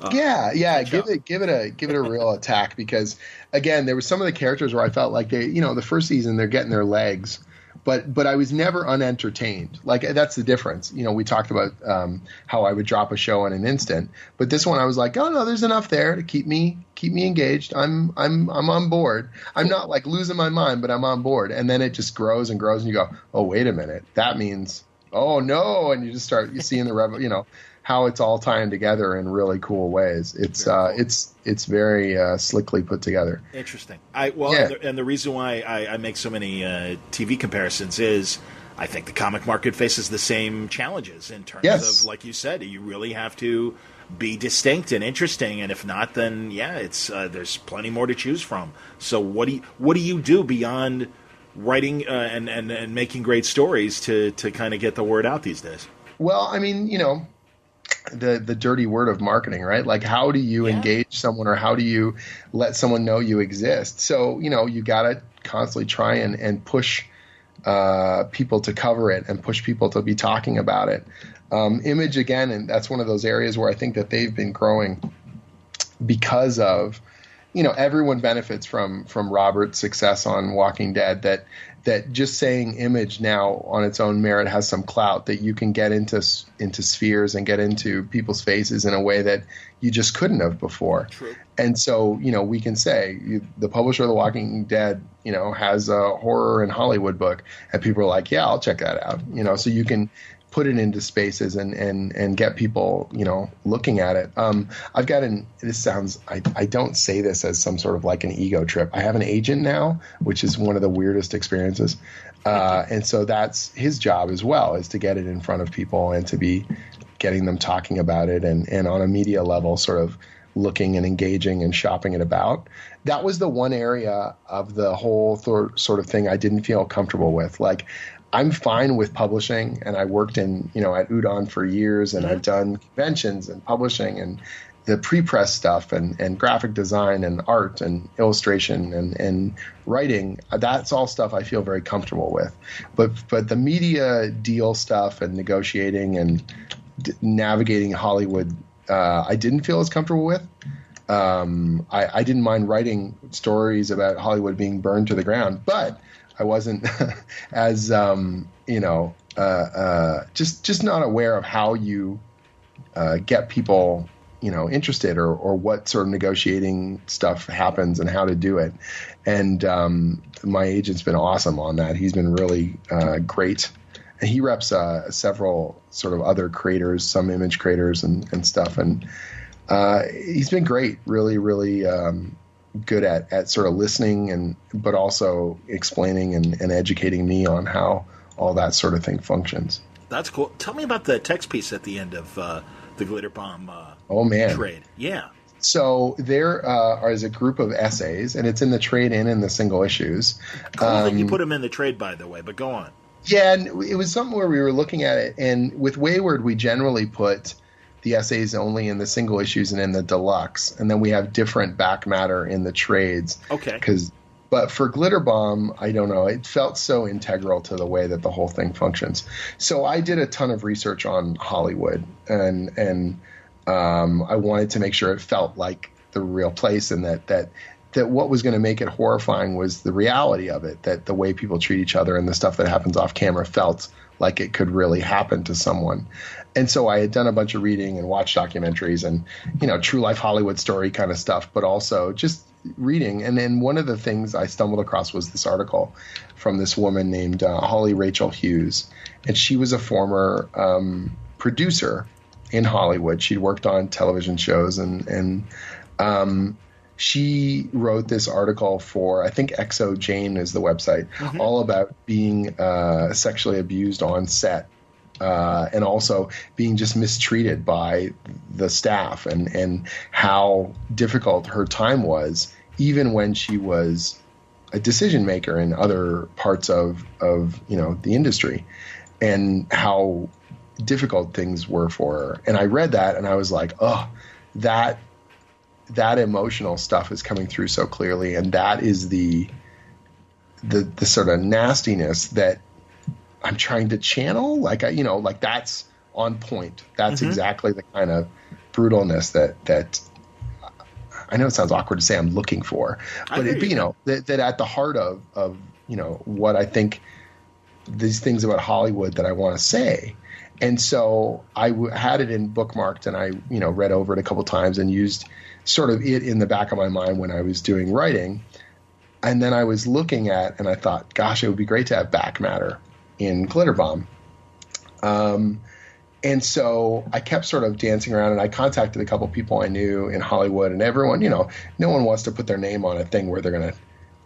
give it a real attack, because again, there were some of the characters where I felt like they, the first season they're getting their legs. But I was never unentertained. Like that's the difference. We talked about how I would drop a show in an instant, but this one I was like, oh no, there's enough there to keep me engaged. I'm on board. I'm not like losing my mind, but I'm on board. And then it just grows and grows, and you go, oh wait a minute, that means oh no, and you just start seeing the how it's all tying together in really cool ways. It's very slickly put together. Interesting. And the reason why I make so many TV comparisons is I think the comic market faces the same challenges in terms of, like you said, you really have to be distinct and interesting, and if not, then it's there's plenty more to choose from. So what do you do beyond writing and making great stories to kind of get the word out these days? Well, I mean, the dirty word of marketing, right? Like, how do you engage someone, or how do you let someone know you exist? So, you got to constantly try and push people to cover it and push people to be talking about it. Image, again, and that's one of those areas where I think that they've been growing because of, everyone benefits from Robert's success on Walking Dead, that just saying Image now on its own merit has some clout, that you can get into spheres and get into people's faces in a way that you just couldn't have before. True. And so, we can say the publisher of The Walking Dead, has a horror and Hollywood book, and people are like, yeah, I'll check that out. So you can put it into spaces and get people, looking at it. I've got this sounds, I don't say this as some sort of like an ego trip. I have an agent now, which is one of the weirdest experiences. And so that's his job as well, is to get it in front of people and to be getting them talking about it and on a media level sort of looking and engaging and shopping it about. That was the one area of the whole sort of thing I didn't feel comfortable with. Like, I'm fine with publishing, and I worked at Udon for years, and I've done conventions and publishing and the pre-press stuff and graphic design and art and illustration and writing. That's all stuff I feel very comfortable with. But the media deal stuff and negotiating and navigating Hollywood, I didn't feel as comfortable with. I didn't mind writing stories about Hollywood being burned to the ground, but I wasn't as, just not aware of how you get people, interested or what sort of negotiating stuff happens and how to do it. And my agent's been awesome on that. He's been really great. And he reps several sort of other creators, some image creators and stuff. And he's been great, really, really good at sort of listening but also explaining and educating me on how all that sort of thing functions. That's cool. Tell me about the text piece at the end of the Glitterbomb trade. Yeah. So there is a group of essays, and it's in the trade and in the single issues. Cool that you put them in the trade, by the way, but go on. Yeah, and it was something where we were looking at it, and with Wayward, we generally put the essays only in the single issues and in the deluxe, and then we have different back matter in the trades. Okay. But for Glitterbomb, I don't know, it felt so integral to the way that the whole thing functions. So I did a ton of research on Hollywood, and I wanted to make sure it felt like the real place, and that what was going to make it horrifying was the reality of it, that the way people treat each other and the stuff that happens off camera felt like it could really happen to someone. And so I had done a bunch of reading and watched documentaries and, true life Hollywood story kind of stuff, but also just reading. And then one of the things I stumbled across was this article from this woman named Holly Rachel Hughes. And she was a former producer in Hollywood. She'd worked on television shows and she wrote this article for, I think XO Jane is the website, all about being sexually abused on set. And also being just mistreated by the staff and how difficult her time was, even when she was a decision maker in other parts of the industry, and how difficult things were for her. And I read that and I was like, oh, that emotional stuff is coming through so clearly, and that is the sort of nastiness that I'm trying to channel, like that's on point. That's exactly the kind of brutalness that I know it sounds awkward to say I'm looking for, but that at the heart of what I think these things about Hollywood that I want to say. And so I had it in bookmarked, and I read over it a couple times and used sort of it in the back of my mind when I was doing writing. And then I was looking at, and I thought, gosh, it would be great to have back matter in Glitterbomb. And so I kept sort of dancing around, and I contacted a couple people I knew in Hollywood, and everyone, no one wants to put their name on a thing where they're going to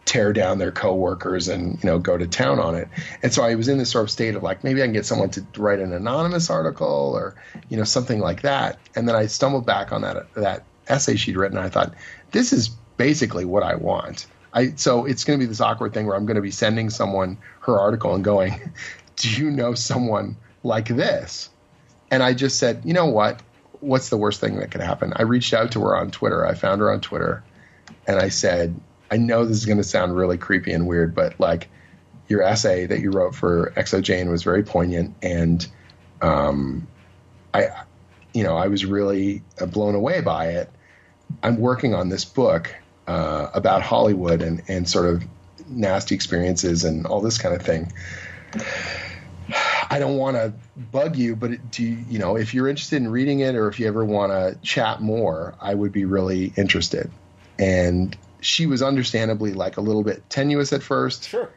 tear down their coworkers and, go to town on it. And so I was in this sort of state of like, maybe I can get someone to write an anonymous article or, something like that. And then I stumbled back on that essay she'd written, and I thought, this is basically what I want. So it's going to be this awkward thing where I'm going to be sending someone her article and going, do you know someone like this? And I just said, you know what? What's the worst thing that could happen? I reached out to her on Twitter. I found her on Twitter, and I said, I know this is going to sound really creepy and weird, but like, your essay that you wrote for XO Jane was very poignant, and I was really blown away by it. I'm working on this book about Hollywood and sort of nasty experiences and all this kind of thing. I don't want to bug you, but if you're interested in reading it, or if you ever want to chat more, I would be really interested. And she was understandably like a little bit tenuous at first. Sure.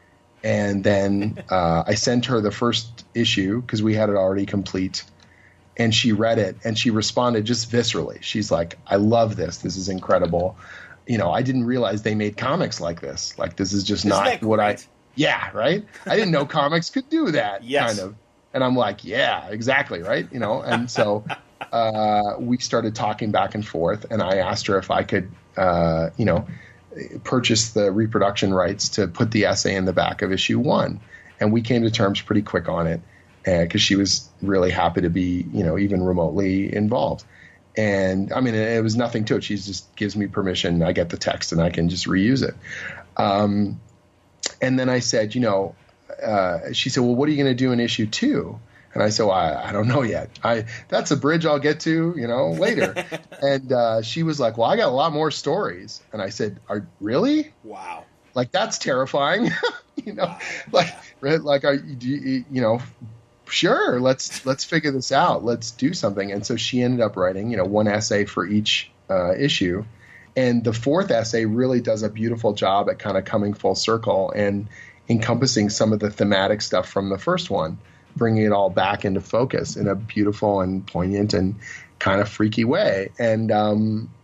And then I sent her the first issue because we had it already complete. And she read it and she responded just viscerally. She's like, I love this. This is incredible. I didn't realize they made comics like this. Like, this is just not what I... Yeah, right? I didn't know comics could do that, kind of. And I'm like, yeah, exactly, right? And so we started talking back and forth, and I asked her if I could, purchase the reproduction rights to put the essay in the back of issue 1. And we came to terms pretty quick on it because she was really happy to be, even remotely involved. And, I mean, it was nothing to it. She just gives me permission. I get the text, and I can just reuse it. And then I said, she said, well, what are you going to do in issue 2? And I said, well, I don't know yet. That's a bridge I'll get to, later. And she was like, well, I got a lot more stories. And I said, really? Wow. Like, that's terrifying. Sure, let's figure this out. Let's do something. And so she ended up writing, one essay for each issue. And the 4th essay really does a beautiful job at kind of coming full circle and encompassing some of the thematic stuff from the first one, bringing it all back into focus in a beautiful and poignant and kind of freaky way. And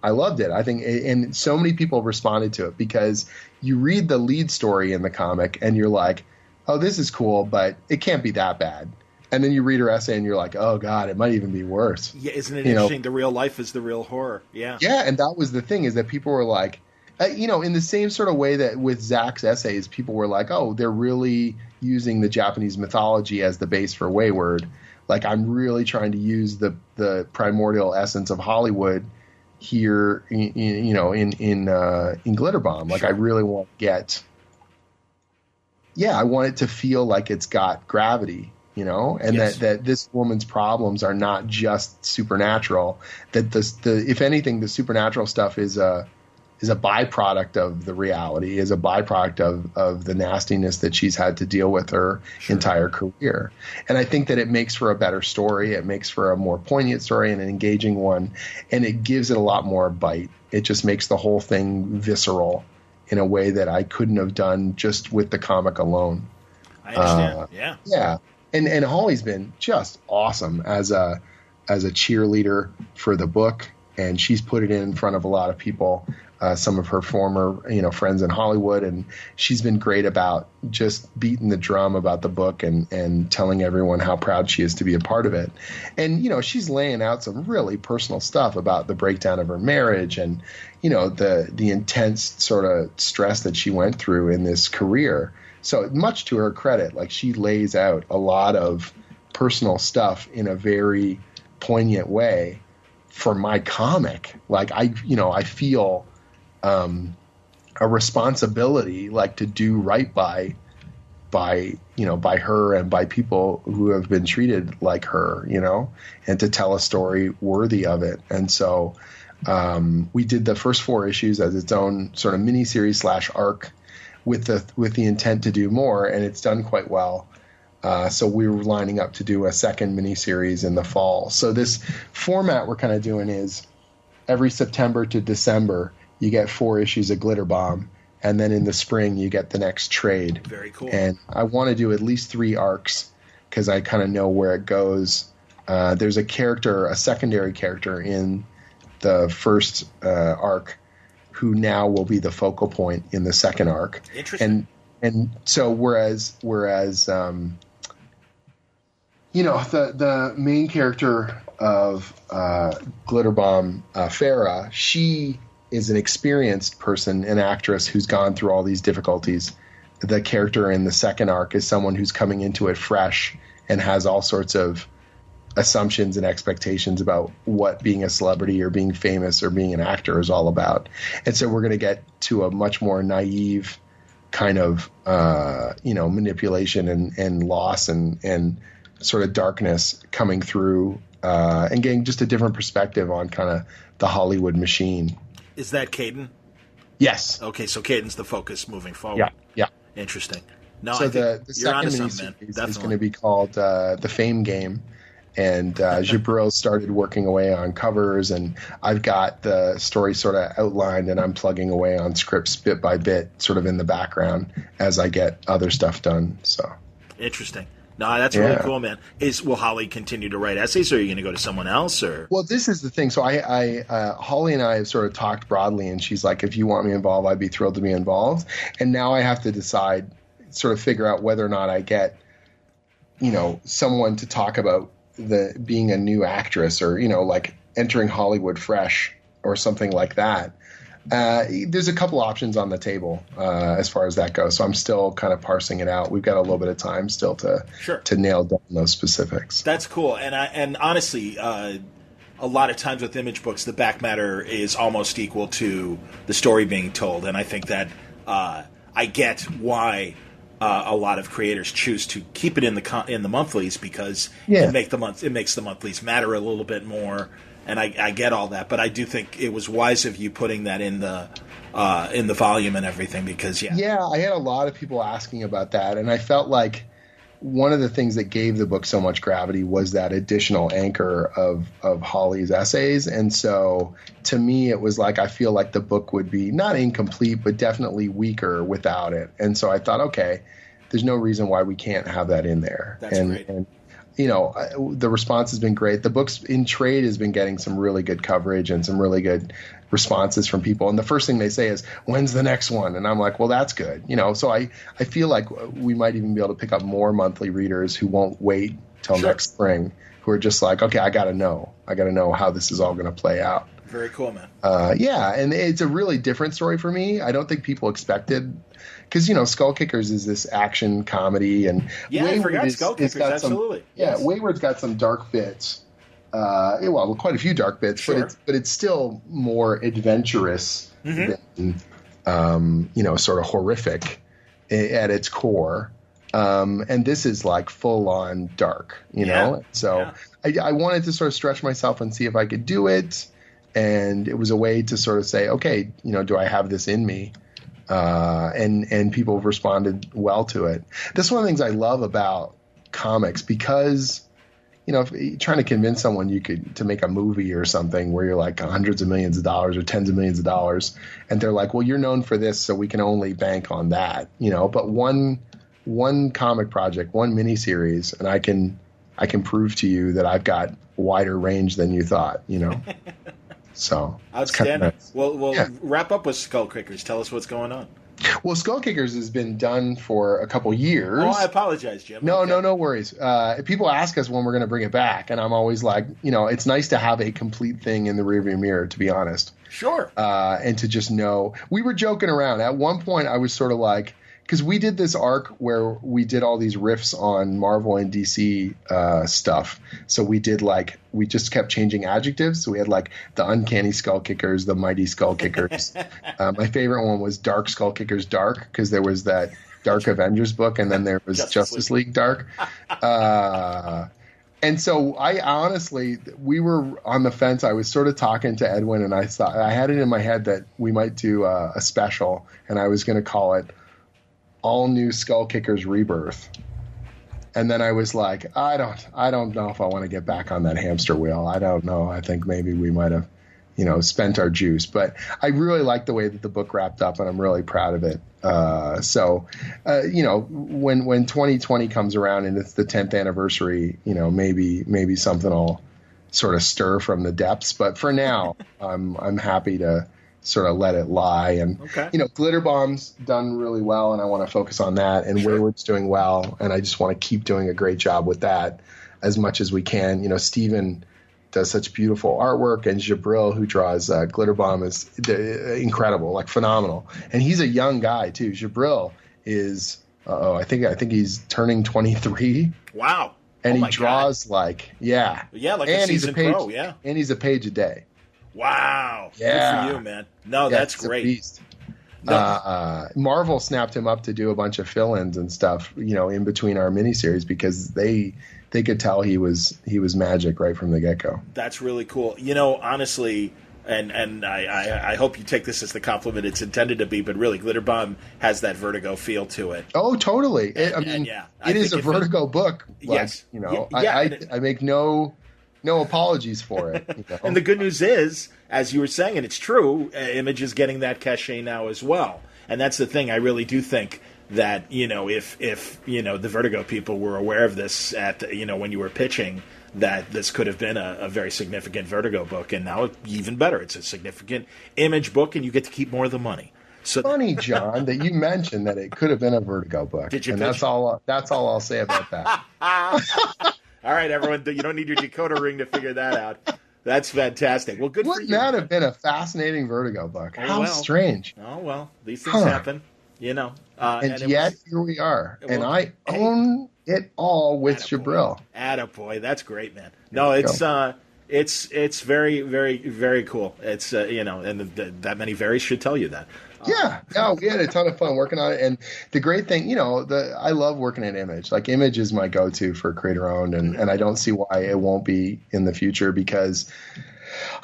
I loved it. I think, and so many people responded to it because you read the lead story in the comic and you're like, oh, this is cool, but it can't be that bad. And then you read her essay and you're like, oh, God, it might even be worse. Yeah, isn't it interesting? The real life is the real horror. Yeah. Yeah, and that was the thing is that people were like, in the same sort of way that with Zach's essays, people were like, oh, they're really using the Japanese mythology as the base for Wayward. Like, I'm really trying to use the primordial essence of Hollywood here, in Glitterbomb. Like, I really want to get... Yeah, I want it to feel like it's got gravity. And yes. that this woman's problems are not just supernatural. That if anything, the supernatural stuff is a byproduct of the reality, is a byproduct of the nastiness that she's had to deal with her entire career. And I think that it makes for a better story. It makes for a more poignant story and an engaging one, and it gives it a lot more bite. It just makes the whole thing visceral in a way that I couldn't have done just with the comic alone. I understand. Yeah. And Holly's been just awesome as a cheerleader for the book, and she's put it in front of a lot of people, some of her former friends in Hollywood, and she's been great about just beating the drum about the book and telling everyone how proud she is to be a part of it. And she's laying out some really personal stuff about the breakdown of her marriage and the intense sort of stress that she went through in this career. So much to her credit, like, she lays out a lot of personal stuff in a very poignant way for my comic. Like, I feel a responsibility, like, to do right by her and by people who have been treated like her, and to tell a story worthy of it. And so we did the first 4 issues as its own sort of miniseries / arc, with the intent to do more, and it's done quite well. So we were lining up to do a second miniseries in the fall. So this format we're kind of doing is every September to December, you get 4 issues of Glitterbomb, and then in the spring you get the next trade. Very cool. And I want to do at least 3 arcs because I kind of know where it goes. There's a secondary character in the first arc who now will be the focal point in the second arc. Interesting. And so whereas the main character of Glitterbomb, Farah, she is an experienced person, an actress who's gone through all these difficulties. The character in the second arc is someone who's coming into it fresh and has all sorts of assumptions and expectations about what being a celebrity or being famous or being an actor is all about. And so we're going to get to a much more naive kind of, manipulation and loss and sort of darkness coming through and getting just a different perspective on kind of the Hollywood machine. Is that Caden? Yes. Okay, so Caden's the focus moving forward. Yeah. Interesting. No, so I the second miniseries is going to be called The Fame Game. And Jabril started working away on covers, and I've got the story sort of outlined, and I'm plugging away on scripts bit by bit, sort of in the background as I get other stuff done. So interesting. No, that's really cool, man. Will Holly continue to write essays, or are you going to go to someone else? Or well, this is the thing. So Holly and I have sort of talked broadly, and she's like, if you want me involved, I'd be thrilled to be involved. And now I have to decide, sort of figure out whether or not I get, someone to talk about being a new actress, or like entering Hollywood fresh or something like that. There's a couple options on the table as far as that goes, so I'm still kind of parsing it out. We've got a little bit of time still to nail down those specifics. That's cool, and honestly, a lot of times with image books, the back matter is almost equal to the story being told, and I think that I get why a lot of creators choose to keep it in the monthlies, because it makes the monthlies matter a little bit more. And I get all that, but I do think it was wise of you putting that in the volume and everything, because I had a lot of people asking about that, and I felt like one of the things that gave the book so much gravity was that additional anchor of Holly's essays. And so to me, it was like, I feel like the book would be not incomplete, but definitely weaker without it. And so I thought, okay, there's no reason why we can't have that in there. That's great. And the response has been great. The book's in trade has been getting some really good coverage and some really good responses from people. And the first thing they say is, when's the next one? And I'm like, well, that's good. So I feel like we might even be able to pick up more monthly readers who won't wait till next spring, who are just like, okay, I got to know how this is all going to play out. Very cool, man. And it's a really different story for me. I don't think people expected, because Skull Kickers is this action comedy, and I forgot Skull Kickers. Absolutely, Wayward's got some dark bits. Quite a few dark bits, but it's still more adventurous than sort of horrific at its core. And this is like full on dark, So I wanted to sort of stretch myself and see if I could do it. And it was a way to sort of say, okay, do I have this in me? And people have responded well to it. That's one of the things I love about comics, because, if you're trying to convince someone to make a movie or something where you're like hundreds of millions of dollars or tens of millions of dollars, and they're like, well, you're known for this, so we can only bank on that, but one comic project, one miniseries, and I can prove to you that I've got wider range than you thought, So outstanding. Nice. Well, wrap up with Skull Kickers. Tell us what's going on. Well, Skull Kickers has been done for a couple years. Oh, I apologize, Jim. No worries. People ask us when we're going to bring it back, and I'm always like, it's nice to have a complete thing in the rearview mirror, to be honest. Sure. And to just know. We were joking around. At one point, I was sort of like, because we did this arc where we did all these riffs on Marvel and DC stuff. So we just kept changing adjectives. So we had like the Uncanny Skull Kickers, the Mighty Skull Kickers. My favorite one was Dark Skull Kickers Dark, because there was that Dark Avengers book, and then there was Justice League Dark. And so I honestly, we were on the fence. I was sort of talking to Edwin, and I thought, I had it in my head that we might do a special, and I was going to call it All New Skull Kickers Rebirth. And then I was like, I don't know if I want to get back on that hamster wheel. I don't know. I think maybe we might have, spent our juice. But I really like the way that the book wrapped up, and I'm really proud of it. When 2020 comes around and it's the 10th anniversary, maybe something will sort of stir from the depths. But for now, I'm happy to sort of let it lie. And, Glitterbomb's done really well, and I want to focus on that. And Wayward's doing well, and I just want to keep doing a great job with that as much as we can. Steven does such beautiful artwork, and Jabril, who draws Glitterbomb, is incredible, like phenomenal. And he's a young guy, too. Jabril is, I think he's turning 23. Wow. And he draws like like a seasoned pro, And he's a page a day. Wow. Yeah. Good for you, man. No, that's great. Beast. No. Marvel snapped him up to do a bunch of fill-ins and stuff, in between our miniseries, because they could tell he was magic right from the get-go. That's really cool. Honestly, And I hope you take this as the compliment it's intended to be, but really, Glitterbomb has that Vertigo feel to it. Oh, totally. It is a Vertigo book. Yes. I make no apologies for it. And the good news is, as you were saying, and it's true, Image is getting that cachet now as well. And that's the thing. I really do think that, if the Vertigo people were aware of this when you were pitching, that this could have been a very significant Vertigo book, and now even better, it's a significant Image book, and you get to keep more of the money. So funny, John, that you mentioned that it could have been a Vertigo book. Did you? And that's all I'll say about that. All right, everyone, you don't need your decoder ring to figure that out. That's fantastic. Well, good for you. Wouldn't that have been a fascinating Vertigo book? How strange. Oh, well, these things happen, and yet, here we are. And I own it all with Jabril. Attaboy. That's great, man. No, it's very, very, very cool. It's, and that many varies should tell you that. Yeah, we had a ton of fun working on it. And the great thing, I love working at Image. Like, Image is my go-to for creator-owned, and I don't see why it won't be in the future, because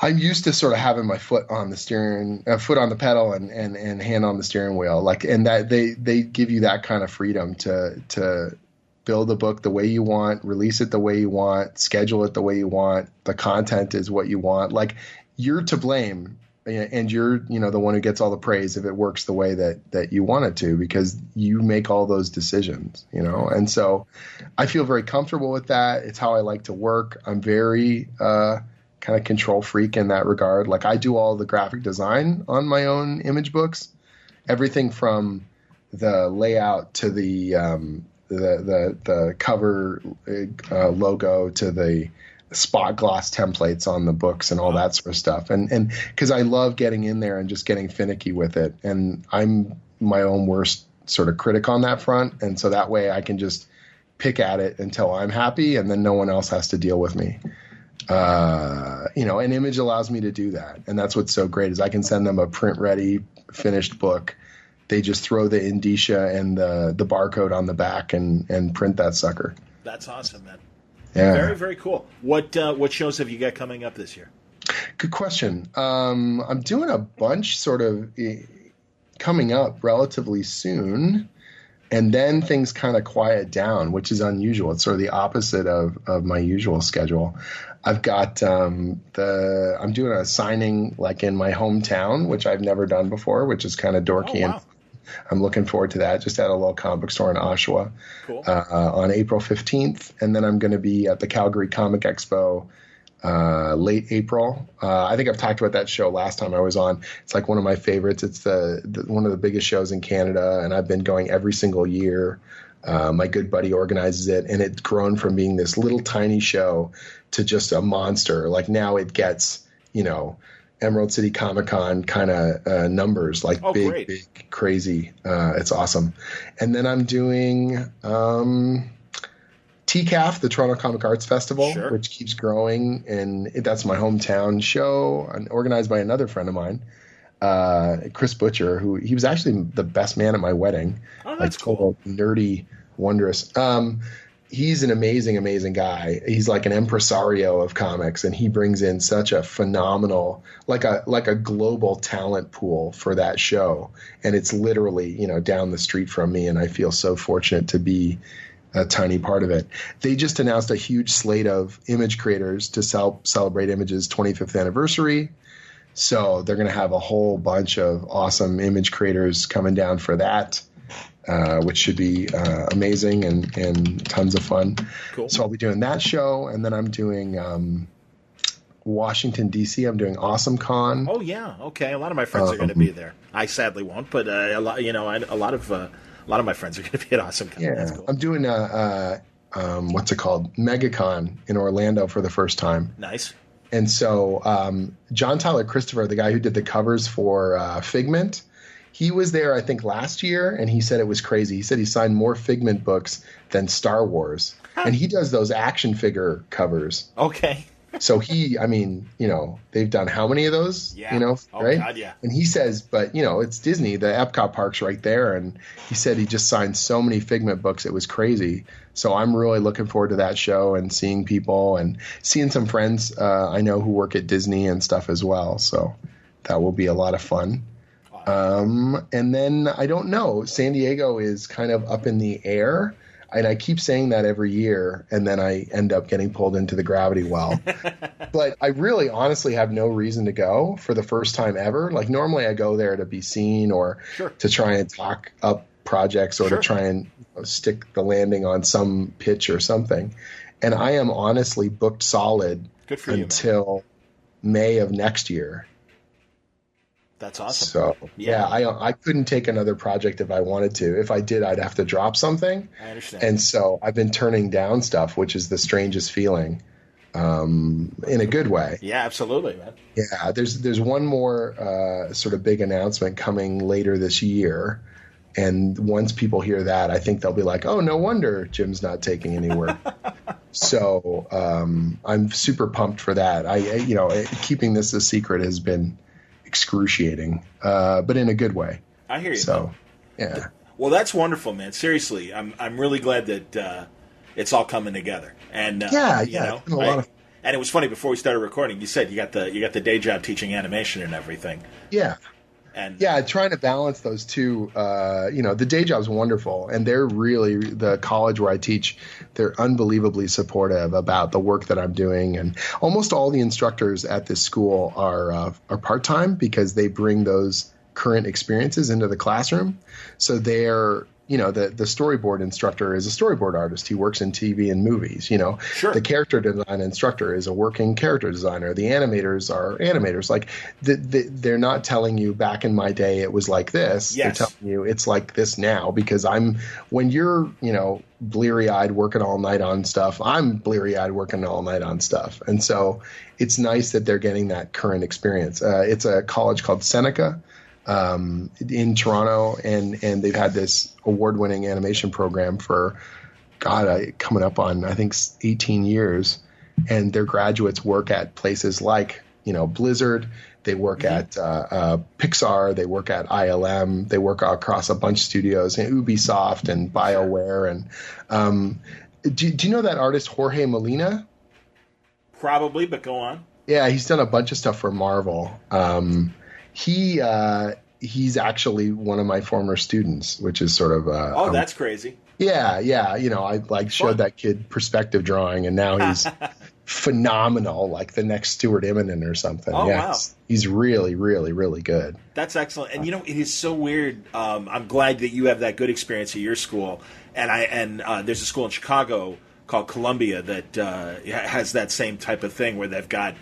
I'm used to sort of having my foot on the pedal and hand on the steering wheel. Like, and that they give you that kind of freedom to build a book the way you want, release it the way you want, schedule it the way you want. The content is what you want. Like, you're to blame, and you're, the one who gets all the praise if it works the way that you want it to, because you make all those decisions, And so I feel very comfortable with that. It's how I like to work. I'm very kind of control freak in that regard. Like, I do all the graphic design on my own Image books, everything from the layout to the cover logo to the spot gloss templates on the books and all that sort of stuff. And because I love getting in there and just getting finicky with it. And I'm my own worst sort of critic on that front. And so that way I can just pick at it until I'm happy, and then no one else has to deal with me. An Image allows me to do that. And that's what's so great, is I can send them a print ready, finished book. They just throw the indicia and the barcode on the back and print that sucker. That's awesome, man. Yeah. Very, very cool. What shows have you got coming up this year? Good question. I'm doing a bunch sort of coming up relatively soon, and then things kind of quiet down, which is unusual. It's sort of the opposite of my usual schedule. I've got I'm doing a signing like in my hometown, which I've never done before, which is kind of dorky. Oh, wow. And I'm looking forward to that. Just at a little comic book store in Oshawa. Cool. On April 15th. And then I'm going to be at the Calgary Comic Expo late April. I think I've talked about that show last time I was on. It's like one of my favorites. It's the one of the biggest shows in Canada, and I've been going every single year. My good buddy organizes it, and it's grown from being this little tiny show to just a monster. Like, now it gets, Emerald City Comic Con kind of numbers, like big, crazy. It's awesome. And then I'm doing TCAF, the Toronto Comic Arts Festival, which keeps growing, and that's my hometown show, and organized by another friend of mine, Chris Butcher, who he was actually the best man at my wedding. Oh, that's cool. Nerdy, wondrous. He's an amazing, amazing guy. He's like an impresario of comics, and he brings in such a phenomenal, like a global talent pool for that show. And it's literally, down the street from me, and I feel so fortunate to be a tiny part of it. They just announced a huge slate of Image creators to celebrate Image's 25th anniversary. So they're going to have a whole bunch of awesome Image creators coming down for that. Which should be amazing and tons of fun. Cool. So I'll be doing that show, and then I'm doing Washington, D.C. I'm doing Awesome Con. Oh, yeah. Okay. A lot of my friends are going to be there. I sadly won't, but a lot of my friends are going to be at Awesome Con. Yeah. That's cool. I'm doing what's it called? MegaCon in Orlando for the first time. Nice. And so John Tyler Christopher, the guy who did the covers for Figment, he was there, I think, last year, and he said it was crazy. He said he signed more Figment books than Star Wars. And he does those action figure covers. Okay. So I mean, they've done how many of those? Yeah. Oh, right? God, yeah. And he says, but it's Disney. The Epcot park's right there, and he said he just signed so many Figment books, it was crazy. So I'm really looking forward to that show and seeing people and seeing some friends I know who work at Disney and stuff as well. So that will be a lot of fun. And then I don't know. San Diego is kind of up in the air. And I keep saying that every year, and then I end up getting pulled into the gravity well. But I really honestly have no reason to go for the first time ever. Like normally I go there to be seen or to try and talk up projects or to try and stick the landing on some pitch or something. And I am honestly booked solid until May of next year. That's awesome. So yeah, I couldn't take another project if I wanted to. If I did, I'd have to drop something. I understand. And so I've been turning down stuff, which is the strangest feeling, in a good way. Yeah, absolutely, man. Yeah, there's one more sort of big announcement coming later this year, and once people hear that, I think they'll be like, "Oh, no wonder Jim's not taking any work." So I'm super pumped for that. Keeping this a secret has been excruciating, but in a good way. I hear you. So, yeah. Well, that's wonderful, man. Seriously, I'm really glad that it's all coming together. And and it was funny before we started recording. You said you got the day job teaching animation and everything. Yeah. And trying to balance those two. The day job's wonderful, and they're really the college where I teach. They're unbelievably supportive about the work that I'm doing, and almost all the instructors at this school are part-time because they bring those current experiences into the classroom. So they're the storyboard instructor is a storyboard artist. He works in TV and movies. The character design instructor is a working character designer. The animators are animators. Like they're not telling you back in my day it was like this. Yes. They're telling you it's like this now because when you're bleary-eyed working all night on stuff, I'm bleary-eyed working all night on stuff. And so it's nice that they're getting that current experience. It's a college called Seneca. In Toronto, and they've had this award-winning animation program for, coming up on, I think, 18 years. And their graduates work at places like, Blizzard. They work at Pixar. They work at ILM. They work across a bunch of studios, and Ubisoft and BioWare. And do you know that artist Jorge Molina? Probably, but go on. Yeah, he's done a bunch of stuff for Marvel. He's actually one of my former students, which is sort of that's crazy. Yeah. I showed that kid perspective drawing, and now he's phenomenal, like the next Stuart Immonen or something. Oh, wow. He's really, really, really good. That's excellent. And it is so weird. I'm glad that you have that good experience at your school, and there's a school in Chicago called Columbia that has that same type of thing where they've got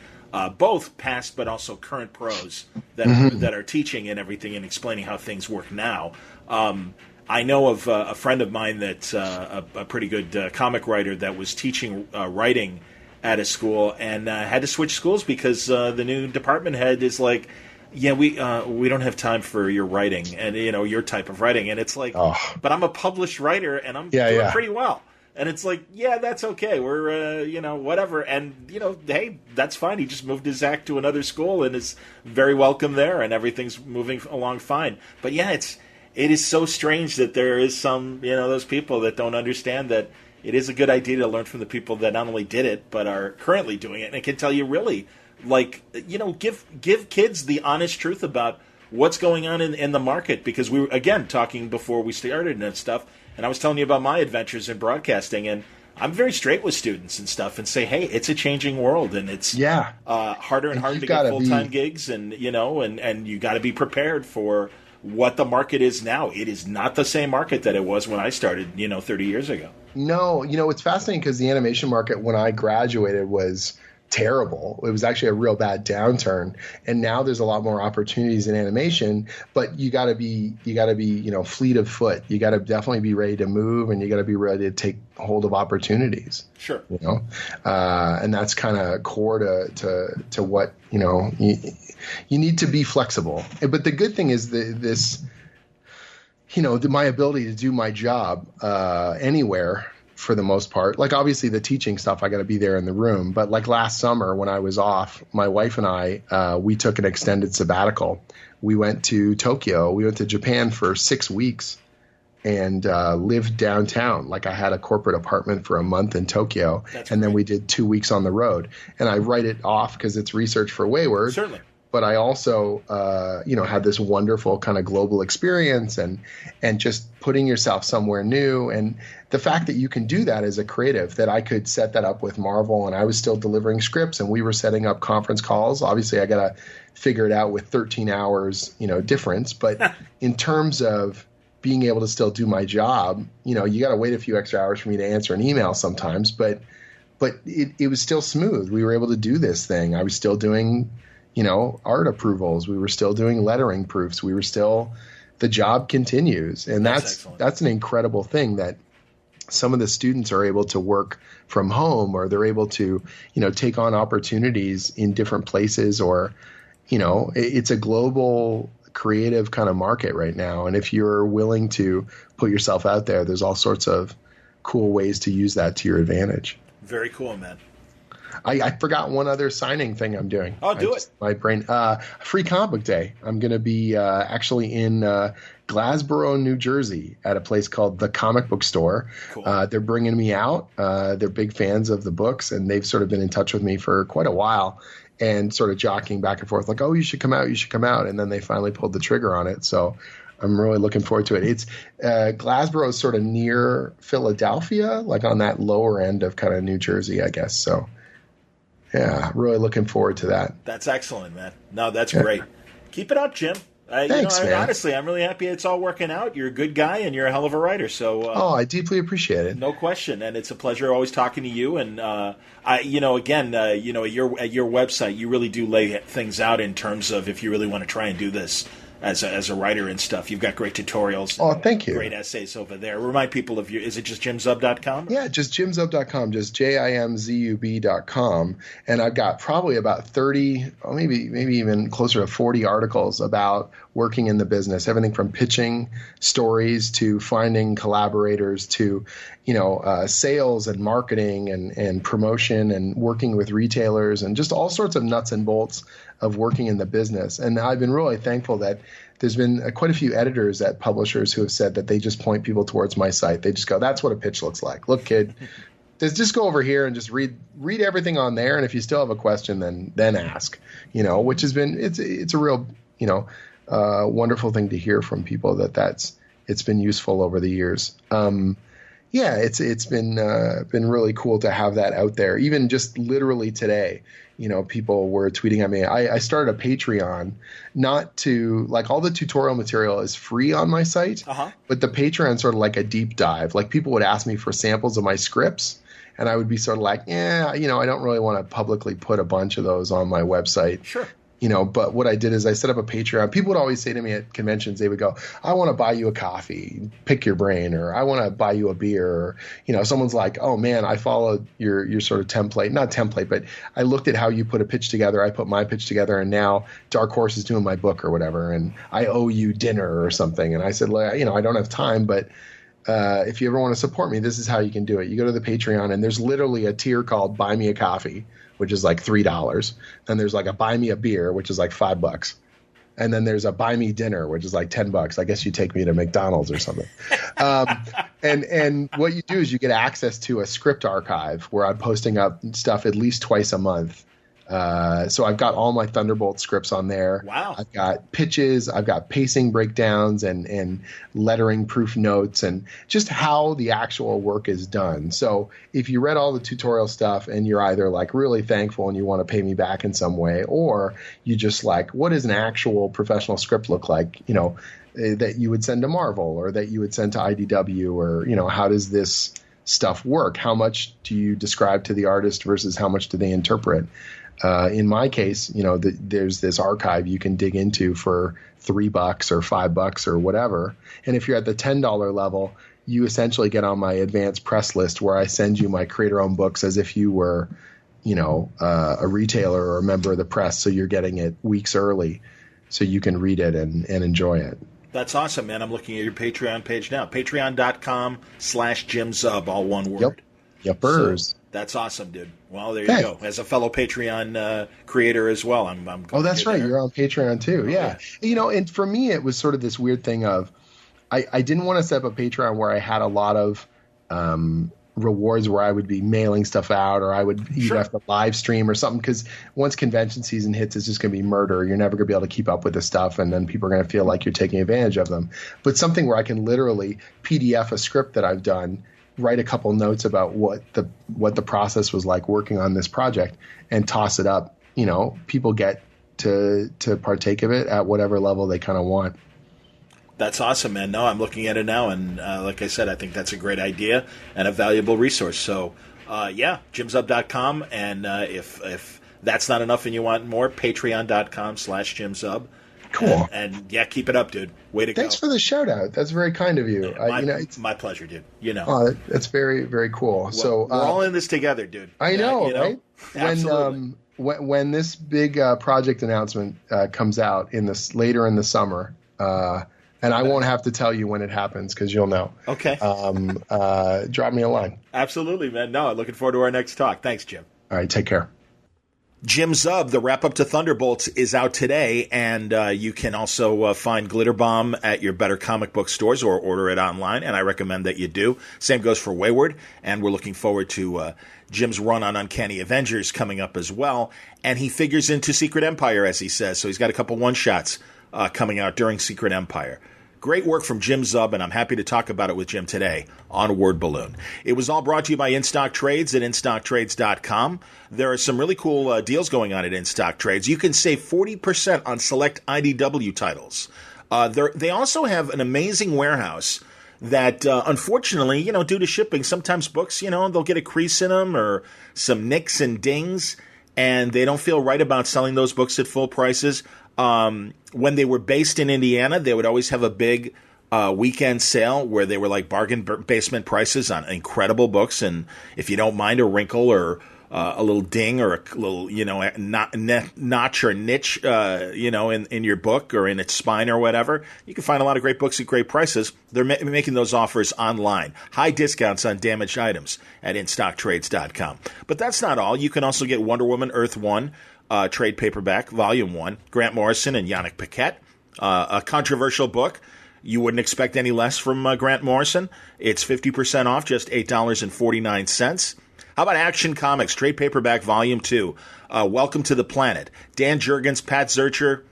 both past but also current pros that are teaching and everything and explaining how things work now. I know of a friend of mine that's a pretty good comic writer that was teaching writing at a school and had to switch schools because the new department head is like, yeah, we don't have time for your writing and your type of writing. And it's like, but I'm a published writer and I'm doing pretty well. And it's like, yeah, that's okay. We're, whatever. And, hey, that's fine. He just moved his act to another school and is very welcome there and everything's moving along fine. But, yeah, it is so strange that there is some, those people that don't understand that it is a good idea to learn from the people that not only did it but are currently doing it. And it can tell you really, give kids the honest truth about what's going on in the market. Because we were, again, talking before we started and stuff. And I was telling you about my adventures in broadcasting, and I'm very straight with students and stuff and say, hey, it's a changing world, and it's harder and harder to get full-time gigs, and and you got to be prepared for what the market is now. It is not the same market that it was when I started, 30 years ago. No, it's fascinating because the animation market when I graduated was terrible. It was actually a real bad downturn, and now there's a lot more opportunities in animation, but you got to be fleet of foot. You got to definitely be ready to move, and you got to be ready to take hold of opportunities. Sure. And that's kind of core to what you need to be flexible. But the good thing is my ability to do my job anywhere for the most part. Like, obviously the teaching stuff, I got to be there in the room. But like last summer when I was off, my wife and I, we took an extended sabbatical. We went to Tokyo. We went to Japan for 6 weeks and lived downtown. Like, I had a corporate apartment for a month in Tokyo. Then we did 2 weeks on the road. And I write it off because it's research for Wayward. Certainly. But I also, had this wonderful kind of global experience and just putting yourself somewhere new. And the fact that you can do that as a creative, that I could set that up with Marvel and I was still delivering scripts and we were setting up conference calls. Obviously, I got to figure it out with 13 hours, difference. But in terms of being able to still do my job, you got to wait a few extra hours for me to answer an email sometimes. But it was still smooth. We were able to do this thing. I was still doing art approvals. We were still doing lettering proofs. We were still, the job continues. And that's an incredible thing, that some of the students are able to work from home, or they're able to, take on opportunities in different places, or, it's a global creative kind of market right now. And if you're willing to put yourself out there, there's all sorts of cool ways to use that to your advantage. Very cool, man. I forgot one other signing thing I'm doing. Oh, do it. My brain. Free Comic Book Day. I'm going to be actually in Glassboro, New Jersey, at a place called The Comic Book Store. Cool. They're bringing me out. They're big fans of the books, and they've sort of been in touch with me for quite a while and sort of jockeying back and forth like, oh, you should come out, you should come out. And then they finally pulled the trigger on it. So I'm really looking forward to it. It's Glassboro is sort of near Philadelphia, like on that lower end of kind of New Jersey, I guess. So yeah, really looking forward to that. That's excellent, man. No, that's great. Keep it up, Jim. Thanks, man. Honestly, I'm really happy it's all working out. You're a good guy, and you're a hell of a writer. So, I deeply appreciate it. No question, and it's a pleasure always talking to you. And at your website, you really do lay things out in terms of if you really want to try and do this as a writer and stuff. You've got great tutorials. Oh, thank you. Great essays over there. Remind people of is it just jimzub.com? Yeah, just jimzub.com, just JIMZUB.com. And I've got probably about 30, or maybe even closer to 40 articles about working in the business, everything from pitching stories to finding collaborators to, sales and marketing and promotion and working with retailers and just all sorts of nuts and bolts of working in the business. And I've been really thankful that there's been quite a few editors at publishers who have said that they just point people towards my site. They just go, that's what a pitch looks like. Look, kid, just go over here and just read everything on there. And if you still have a question, then ask, which has been, it's a real, wonderful thing to hear from people it's been useful over the years. It's been really cool to have that out there. Even just literally today, people were tweeting at me. I started a Patreon, not to like all the tutorial material is free on my site, but the Patreon sort of like a deep dive. Like people would ask me for samples of my scripts, and I would be sort of like, I don't really want to publicly put a bunch of those on my website. Sure. But what I did is I set up a Patreon. People would always say to me at conventions, they would go, I want to buy you a coffee, pick your brain, or I want to buy you a beer. Or, someone's like, oh man, I followed your sort of template, not template, but I looked at how you put a pitch together. I put my pitch together, and now Dark Horse is doing my book or whatever. And I owe you dinner or something. And I said, I don't have time, but if you ever want to support me, this is how you can do it. You go to the Patreon, and there's literally a tier called Buy Me a Coffee, which is like $3. Then there's like a Buy Me a Beer, which is like $5. And then there's a Buy Me Dinner, which is like $10. I guess you take me to McDonald's or something. And what you do is you get access to a script archive where I'm posting up stuff at least twice a month. So I've got all my Thunderbolt scripts on there. Wow. I've got pitches, I've got pacing breakdowns and lettering proof notes and just how the actual work is done. So if you read all the tutorial stuff and you're either like really thankful and you want to pay me back in some way, or you just like, what does an actual professional script look like, that you would send to Marvel or that you would send to IDW, or, how does this stuff work? How much do you describe to the artist versus how much do they interpret? In my case, there's this archive you can dig into for $3 or $5 or whatever. And if you're at the $10 level, you essentially get on my advanced press list where I send you my creator-owned books as if you were, a retailer or a member of the press. So you're getting it weeks early so you can read it and enjoy it. That's awesome, man. I'm looking at your Patreon page now. Patreon.com/JimZub, all one word. Yepers. So, that's awesome, dude. Well, there you go. As a fellow Patreon creator as well, I'm oh, that's right. You're on Patreon too. Oh, yeah. You know, and for me, it was sort of this weird thing of I didn't want to set up a Patreon where I had a lot of rewards where I would be mailing stuff out, or I would either have to live stream or something, because once convention season hits, it's just going to be murder. You're never going to be able to keep up with this stuff, and then people are going to feel like you're taking advantage of them. But something where I can literally PDF a script that I've done, write a couple notes about what the process was like working on this project, and toss it up. You know, people get to partake of it at whatever level they kind of want. That's awesome, man. No, I'm looking at it now, and like I said, I think that's a great idea and a valuable resource. So, jimzub.com, and if that's not enough and you want more, patreon.com/JimZub. Cool. And keep it up, dude. Way to go. Thanks for the shout out. That's very kind of you. It's my pleasure, dude. You know. Oh, that's very, very cool. Well, so we're all in this together, dude. I know, right? Absolutely. When this big project announcement comes out later in the summer, and I won't have to tell you when it happens because you'll know. Okay. Drop me a line. Absolutely, man. No, looking forward to our next talk. Thanks, Jim. All right, take care. Jim Zub, the wrap-up to Thunderbolts, is out today, and you can also find Glitterbomb at your better comic book stores or order it online, and I recommend that you do. Same goes for Wayward, and we're looking forward to Jim's run on Uncanny Avengers coming up as well, and he figures into Secret Empire, as he says, so he's got a couple one-shots coming out during Secret Empire. Great work from Jim Zub, and I'm happy to talk about it with Jim today on Word Balloon. It was all brought to you by InStock Trades at InStockTrades.com. There are some really cool deals going on at InStock Trades. You can save 40% on select IDW titles. They also have an amazing warehouse that, unfortunately, due to shipping, sometimes books, they'll get a crease in them or some nicks and dings, and they don't feel right about selling those books at full prices. When they were based in Indiana, they would always have a big weekend sale where they were like bargain basement prices on incredible books. And if you don't mind a wrinkle or a little ding or a little, notch or niche, in your book or in its spine or whatever, you can find a lot of great books at great prices. They're making those offers online. High discounts on damaged items at InStockTrades.com. But that's not all. You can also get Wonder Woman Earth 1. Trade paperback, Volume 1, Grant Morrison and Yannick Paquette. A controversial book. You wouldn't expect any less from Grant Morrison. It's 50% off, just $8.49. How about Action Comics, Trade paperback, Volume 2, Welcome to the Planet. Dan Jurgens, Pat Zurcher,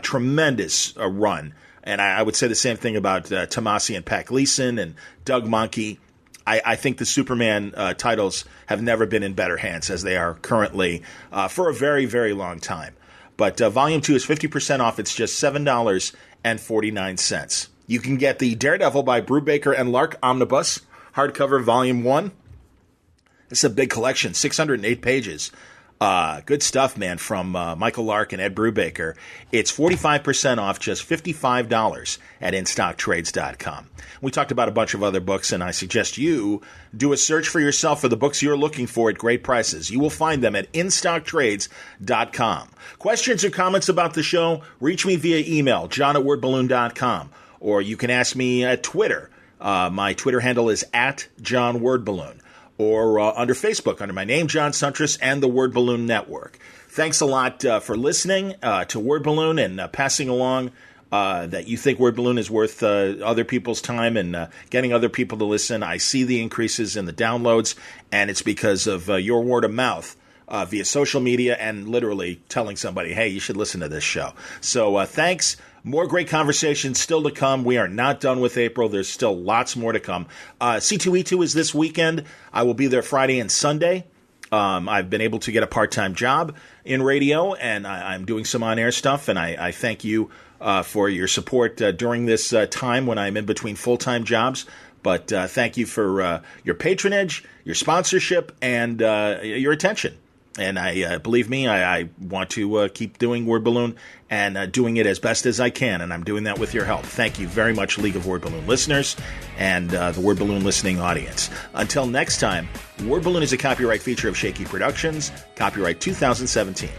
tremendous run. And I would say the same thing about Tomasi and Pat Gleason and Doug Monkey. I think the Superman titles have never been in better hands as they are currently for a very, very long time. But Volume 2 is 50% off. It's just $7.49. You can get the Daredevil by Brubaker and Lark Omnibus, hardcover Volume 1. It's a big collection, 608 pages. Good stuff, man, from Michael Lark and Ed Brubaker. It's 45% off, just $55 at InStockTrades.com. We talked about a bunch of other books, and I suggest you do a search for yourself for the books you're looking for at great prices. You will find them at InStockTrades.com. Questions or comments about the show, reach me via email, john@wordballoon.com, or you can ask me at Twitter. My Twitter handle is @JohnWordBalloon. Or under Facebook, under my name, John Suntress, and the Word Balloon Network. Thanks a lot for listening to Word Balloon and passing along that you think Word Balloon is worth other people's time and getting other people to listen. I see the increases in the downloads, and it's because of your word of mouth via social media and literally telling somebody, hey, you should listen to this show. So thanks. More great conversations still to come. We are not done with April. There's still lots more to come. C2E2 is this weekend. I will be there Friday and Sunday. I've been able to get a part-time job in radio, and I'm doing some on-air stuff, and I thank you for your support during this time when I'm in between full-time jobs. But thank you for your patronage, your sponsorship, and your attention. And believe me, I want to keep doing Word Balloon and doing it as best as I can, and I'm doing that with your help. Thank you very much, League of Word Balloon listeners and the Word Balloon listening audience. Until next time, Word Balloon is a copyright feature of Shaky Productions, copyright 2017.